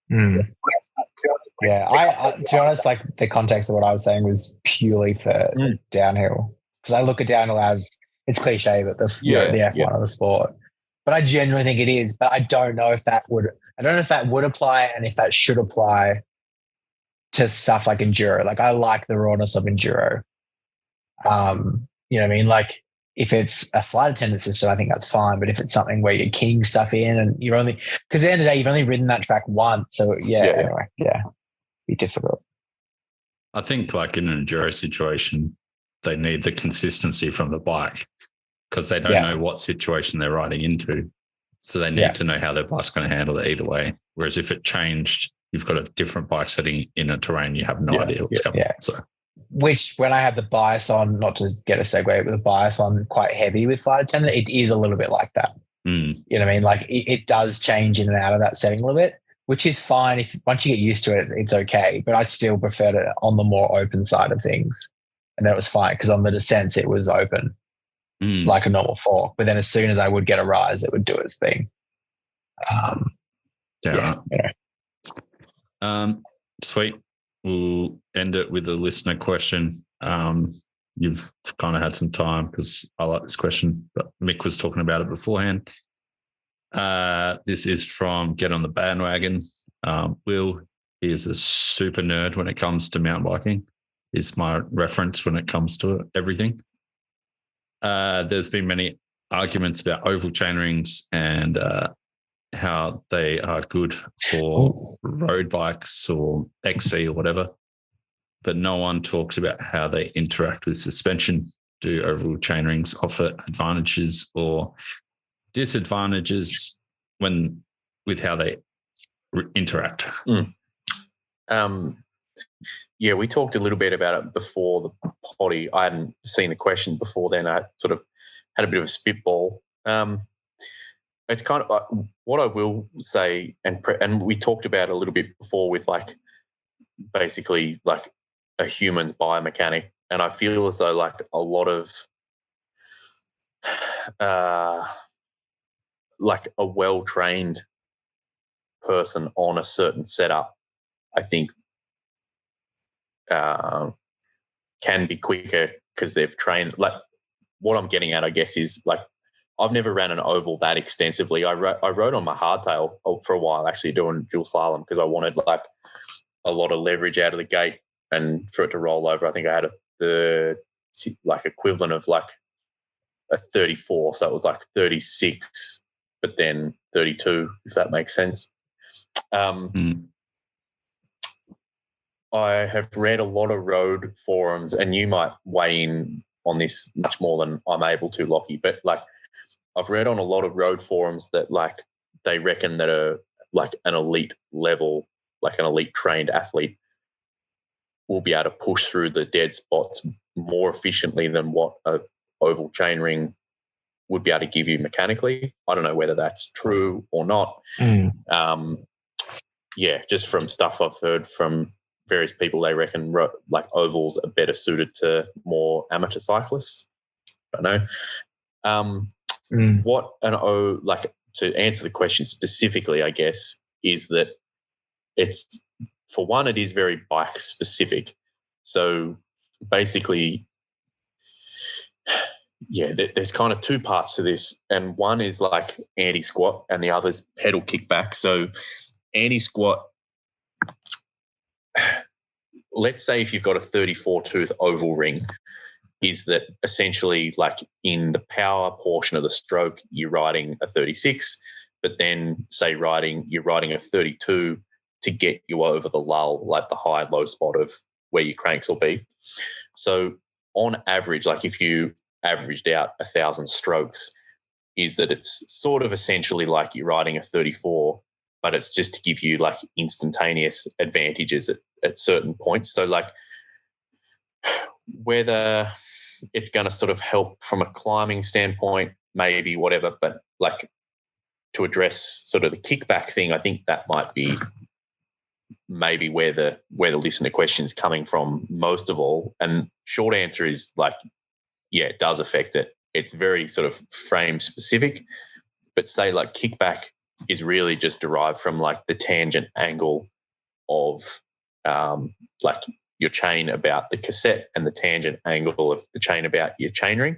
Yeah, I to be honest, like the context of what I was saying was purely for downhill, because I look at downhill as, it's cliche, but the F1 of the sport. But I genuinely think it is. But I don't know if that would apply, and if that should apply to stuff like enduro. Like I like the rawness of enduro. You know what I mean? Like if it's a flight attendant system, I think that's fine. But if it's something where you're keying stuff in and you're only, because at the end of the day, you've only ridden that track once. So anyway, be difficult. I think like in an enduro situation, they need the consistency from the bike because they don't know what situation they're riding into. So they need to know how their bike's going to handle it either way. Whereas if it changed, you've got a different bike setting in a terrain, you have no idea what's coming. So, which when I have the bias on, not to get a segue, but the bias on quite heavy with flight attendant, it is a little bit like that. You know what I mean? Like it does change in and out of that setting a little bit, which is fine. If once you get used to it, it's okay. But I still preferred it on the more open side of things. And that was fine because on the descents, it was open like a normal fork. But then as soon as I would get a rise, it would do its thing. Sweet. We'll end it with a listener question. You've kind of had some time because I like this question, but Mick was talking about it beforehand. This is from Get on the Bandwagon. Will, he is a super nerd when it comes to mountain biking. Is my reference when it comes to everything. There's been many arguments about oval chain rings and how they are good for road bikes or XC or whatever, but no one talks about how they interact with suspension. Do overall chain rings offer advantages or disadvantages with how they interact? Yeah, we talked a little bit about it before the potty. I hadn't seen the question before then. I sort of had a bit of a spitball. It's kind of like what I will say, and we talked about it a little bit before with like basically like a human's biomechanic, and I feel as though like a lot of like a well-trained person on a certain setup, I think can be quicker because they've trained. Like what I'm getting at, I guess, is like I've never ran an oval that extensively. I rode on my hardtail for a while, actually doing dual slalom because I wanted like a lot of leverage out of the gate and for it to roll over. I think I had the like equivalent of like a 34, so it was like 36, but then 32, if that makes sense. I have read a lot of road forums, and you might weigh in on this much more than I'm able to, Lockie, but like I've read on a lot of road forums that like they reckon that like an elite level, like an elite trained athlete will be able to push through the dead spots more efficiently than what a oval chainring would be able to give you mechanically. I don't know whether that's true or not. Yeah, just from stuff I've heard from various people, they reckon like ovals are better suited to more amateur cyclists. I don't know. What like to answer the question specifically, I guess, is that it's, for one, it is very bike specific. So basically, yeah, there's kind of two parts to this, and one is like anti-squat and the other's pedal kickback. So anti-squat, let's say if you've got a 34 tooth oval ring, is that essentially like in the power portion of the stroke, you're riding a 36, but then say you're riding a 32 to get you over the lull, like the high low spot of where your cranks will be. So on average, like if you averaged out 1,000 strokes, is that it's sort of essentially like you're riding a 34, but it's just to give you like instantaneous advantages at certain points. So like whether it's going to sort of help from a climbing standpoint, maybe whatever, but like to address sort of the kickback thing, I think that might be maybe where the listener question is coming from most of all. And short answer is like, yeah, it does affect it. It's very sort of frame specific, but say like kickback is really just derived from like the tangent angle of like your chain about the cassette and the tangent angle of the chain about your chainring.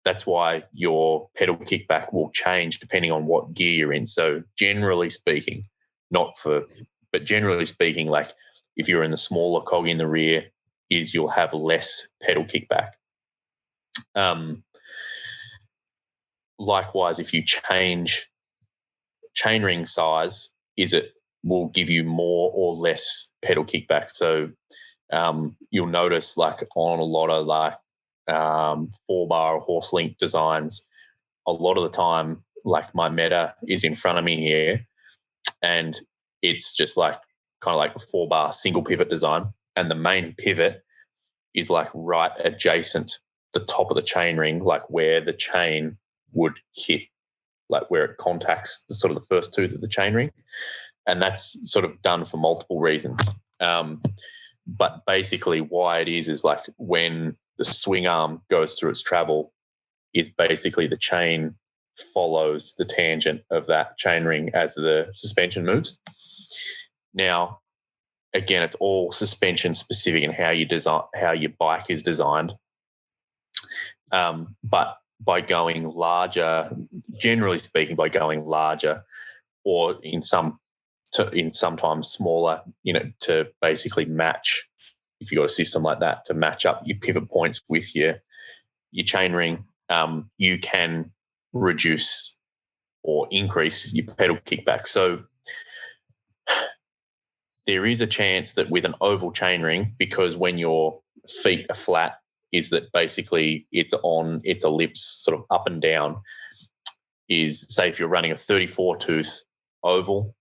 That's why your pedal kickback will change depending on what gear you're in. So generally speaking, but generally speaking, like if you're in the smaller cog in the rear, is you'll have less pedal kickback. Likewise, if you change chainring size, it will give you more or less pedal kickback. So you'll notice like on a lot of like 4-bar or horse link designs, a lot of the time, like my meta is in front of me here, and it's just like kind of like a 4-bar single pivot design, and the main pivot is like right adjacent the top of the chain ring, like where the chain would hit, like where it contacts the sort of the first tooth of the chain ring. And that's sort of done for multiple reasons. But basically why it is like when the swing arm goes through its travel, is basically the chain follows the tangent of that chain ring as the suspension moves. Now, again, it's all suspension specific in how your bike is designed. But by going larger, generally speaking, by going larger, or in sometimes smaller, to basically match, if you've got a system like that, to match up your pivot points with your chain ring, you can reduce or increase your pedal kickback. So there is a chance that with an oval chainring, because when your feet are flat, is that basically it's on its ellipse sort of up and down, is, say, if you're running a 34 tooth oval,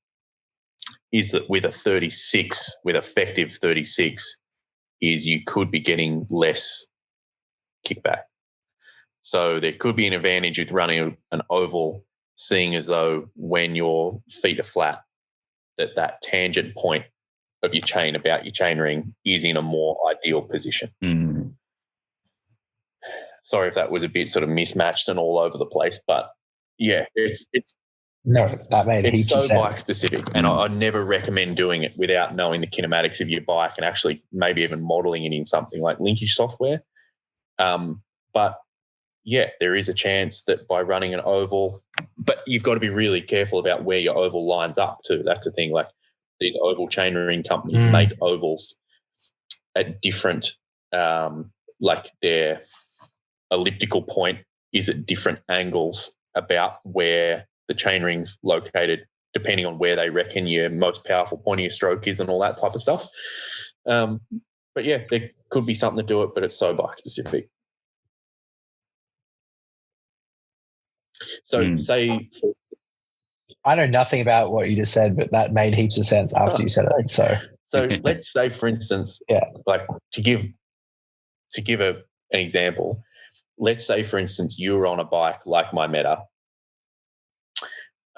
is that with a 36, with effective 36, is you could be getting less kickback. So there could be an advantage with running an oval, seeing as though when your feet are flat, that tangent point of your chain about your chain ring is in a more ideal position. Mm. Sorry if that was a bit sort of mismatched and all over the place, but yeah, it's No, that made heaps so of sense. bike specific, and I never recommend doing it without knowing the kinematics of your bike and actually maybe even modeling it in something like linkage software. But yeah, there is a chance that by running an oval, but you've got to be really careful about where your oval lines up to. That's the thing. Like these oval chainring companies make ovals at different, like their elliptical point is at different angles about where the chainring's located, depending on where they reckon your most powerful point of your stroke is and all that type of stuff. But yeah, there could be something to do it, but it's so bike specific. So say I know nothing about what you just said, but that made heaps of sense after you said it. So let's say, for instance, like to give an example, let's say, for instance, you were on a bike like my Meta,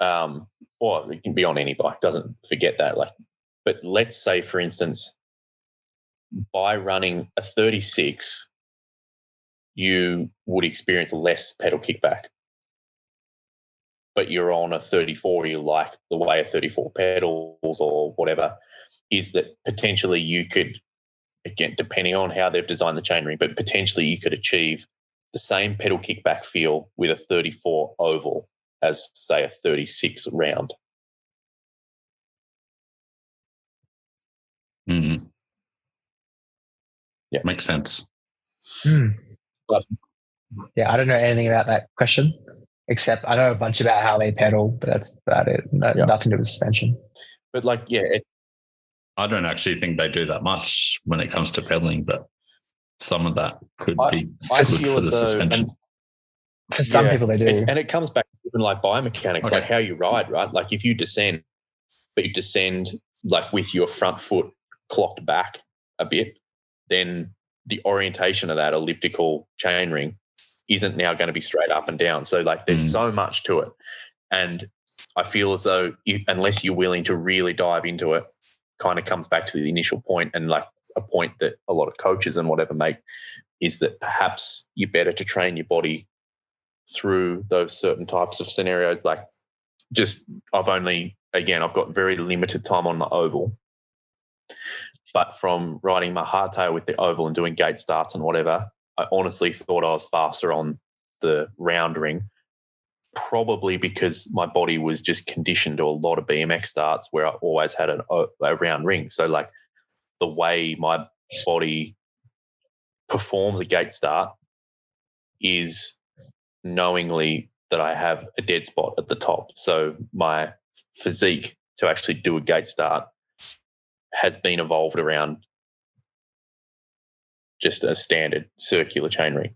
or it can be on any bike, doesn't forget that. But let's say, for instance, by running a 36, you would experience less pedal kickback. But you're on a 34, you like the way of 34 pedals or whatever, is that potentially you could, again, depending on how they've designed the chainring, but potentially you could achieve the same pedal kickback feel with a 34 oval as, say, a 36 round. Mm. Yeah. Makes sense. But, yeah, I don't know anything about that question, except I know a bunch about how they pedal, but that's about it. Nothing to do with suspension. But I don't actually think they do that much when it comes to pedaling, but some of that could be good for the suspension. For some people, they do. And it comes back to even like biomechanics, like how you ride, right? Like if you descend, but you descend like with your front foot clocked back a bit, then the orientation of that elliptical chainring isn't now going to be straight up and down. So like there's so much to it. And I feel as though unless you're willing to really dive into it, kind of comes back to the initial point, and like a point that a lot of coaches and whatever make, is that perhaps you're better to train your body through those certain types of scenarios. Like I've got very limited time on the oval, but from riding my hardtail with the oval and doing gate starts and whatever, I honestly thought I was faster on the round ring, probably because my body was just conditioned to a lot of BMX starts where I always had a round ring. So like the way my body performs a gate start is knowingly that I have a dead spot at the top. So my physique to actually do a gate start has been evolved around just a standard circular chainring.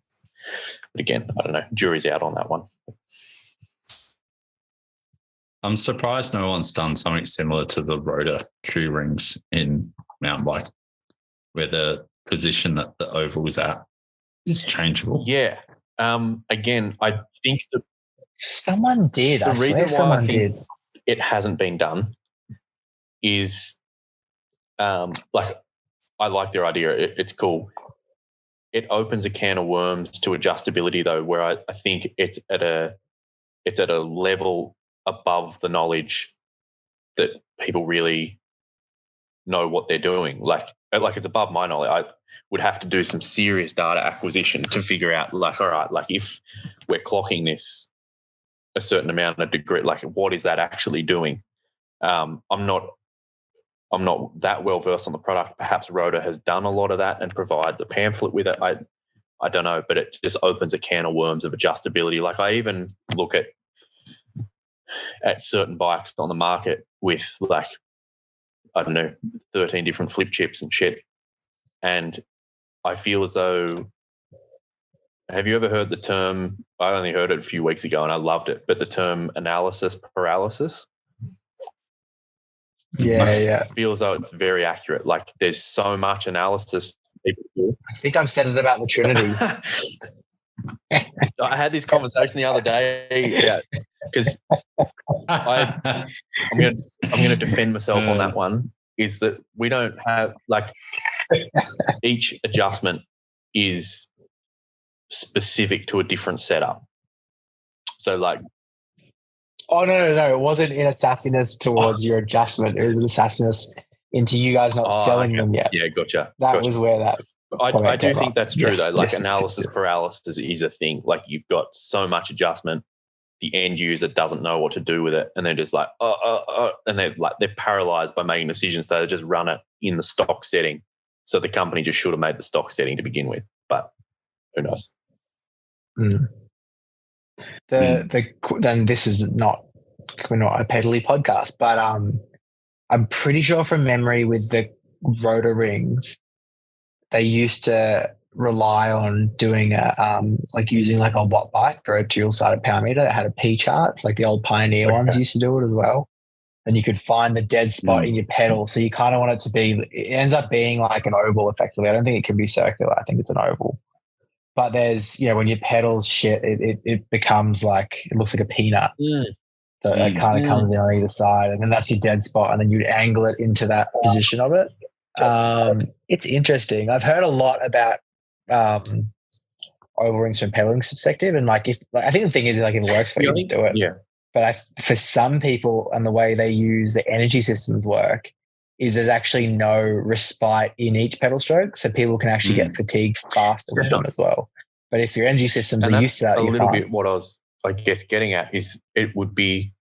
But again, I don't know, jury's out on that one. I'm surprised no one's done something similar to the rotor Q rings in mountain bike, where the position that the oval is at is changeable. Yeah. Again, I think that someone did. The reason why I think did. It hasn't been done is like I like their idea. It's cool. It opens a can of worms to adjustability though, where I think it's at a level above the knowledge that people really know what they're doing. Like it's above my knowledge. I would have to do some serious data acquisition to figure out, like, all right, like if we're clocking this a certain amount of degree, like what is that actually doing? I'm not that well versed on the product. Perhaps Rotor has done a lot of that and provides a pamphlet with it. I don't know, but it just opens a can of worms of adjustability. Like I even look at at certain bikes on the market with like, I don't know, 13 different flip chips and shit. And I feel as though, have you ever heard the term, I only heard it a few weeks ago and I loved it, but the term analysis paralysis? Yeah. I feel as though it's very accurate. Like there's so much analysis people do. I think I've said it about the Trinity. I had this conversation the other day because I'm going to defend myself on that one. Is that we don't have like each adjustment is specific to a different setup. So like, oh no, it wasn't in assassiness towards your adjustment. It was an assassiness into you guys not selling them yet. Yeah, gotcha. That was where that. I do think that's true though. Like analysis paralysis is a thing. Like you've got so much adjustment, the end user doesn't know what to do with it, and they're just like, and they're paralyzed by making decisions. So they just run it in the stock setting. So the company just should have made the stock setting to begin with, but who knows? Then this is not, we're not a pedally podcast, but I'm pretty sure from memory with the rotor rings, they used to rely on doing using like a watt bike or a dual-sided power meter that had a P chart. It's like the old Pioneer ones used to do it as well. And you could find the dead spot in your pedal. So you kind of want it to be, it ends up being like an oval effectively. I don't think it can be circular. I think it's an oval. But there's, when your pedals shit, it becomes like, it looks like a peanut. So it kind of comes in on either side. And then that's your dead spot. And then you'd angle it into that position of it. It's interesting. I've heard a lot about oval rings from pedaling perspective, and I think the thing is, like, if it works for you, just do it. Yeah. But for some people, and the way they use the energy systems work is there's actually no respite in each pedal stroke, so people can actually get fatigued faster with them as well. But if your energy systems are used to that, a little bit what I was, I guess, getting at is it would be,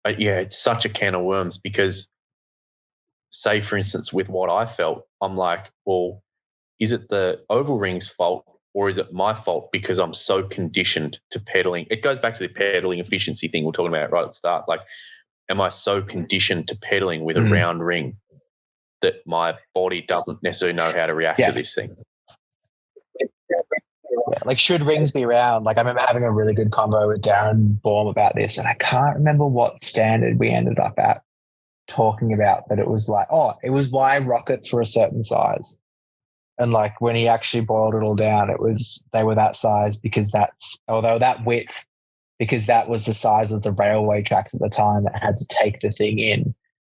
it's such a can of worms because, say, for instance, with what I felt, I'm like, well, is it the oval ring's fault or is it my fault because I'm so conditioned to pedaling? It goes back to the pedaling efficiency thing we're talking about right at the start. Like, am I so conditioned to pedaling with a round ring that my body doesn't necessarily know how to react to this thing? Yeah, like, should rings be round? Like, I remember having a really good convo with Darren Baum about this, and I can't remember what standard we ended up at talking about, but it was like, it was why rockets were a certain size. And like when he actually boiled it all down, they were that size because that width, because that was the size of the railway tracks at the time that had to take the thing in.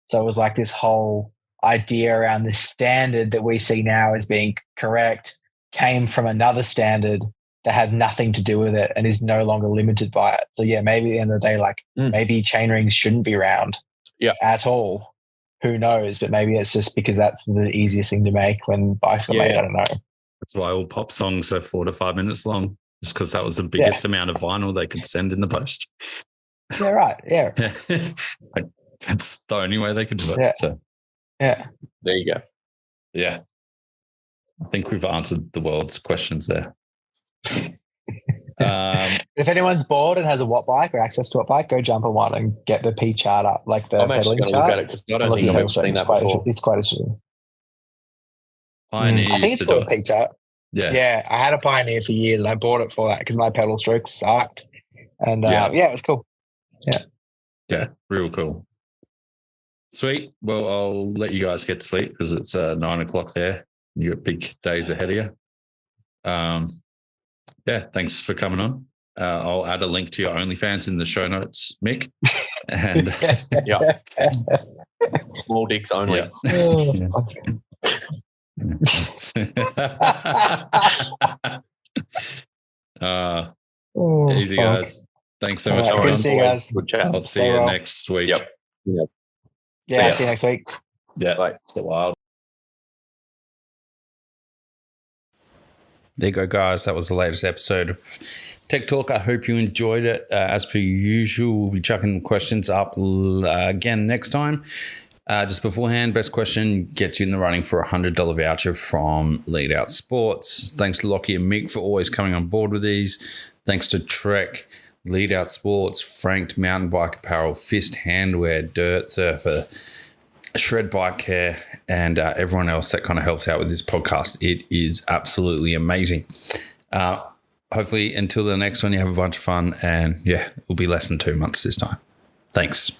So it was like this whole idea around this standard that we see now as being correct came from another standard that had nothing to do with it and is no longer limited by it. So yeah, maybe at the end of the day, maybe chain rings shouldn't be round at all. Who knows? But maybe it's just because that's the easiest thing to make when bikes are made. I don't know. That's why all pop songs are 4 to 5 minutes long, just because that was the biggest amount of vinyl they could send in the post. Yeah, right. Yeah. That's the only way they could do it. Yeah. So, there you go. Yeah. I think we've answered the world's questions there. If anyone's bored and has a watt bike or access to a bike, go jump on one and get the P chart up, like the I'm actually pedaling going to look chart. at it because I don't think I've ever seen that before. It's quite interesting. Pioneer I think it's called a P chart. Yeah. I had a Pioneer for years and I bought it for that because my pedal strokes sucked. And it was cool. Yeah, real cool. Sweet. Well, I'll let you guys get to sleep because it's 9:00 there. You got big days ahead of you. Thanks for coming on. I'll add a link to your OnlyFans in the show notes, Mick. And small dicks only. Easy, guys. Thanks so much. Good to see you guys. Good chat. I'll see you next week. Yep. Yeah, see you next week. Yeah, like the wild. There you go, guys. That was the latest episode of Tech Talk. I hope you enjoyed it. As per usual, we'll be chucking questions up again next time. Just beforehand, best question gets you in the running for a $100 voucher from Lead Out Sports. Thanks to Lockie and Mick for always coming on board with these. Thanks to Trek, Lead Out Sports, Franked Mountain Bike Apparel, Fist Handwear, Dirt Surfer, Shred Bike Care, and everyone else that kind of helps out with this podcast. It is absolutely amazing. Hopefully, until the next one, you have a bunch of fun, and yeah, it'll be less than 2 months this time. Thanks.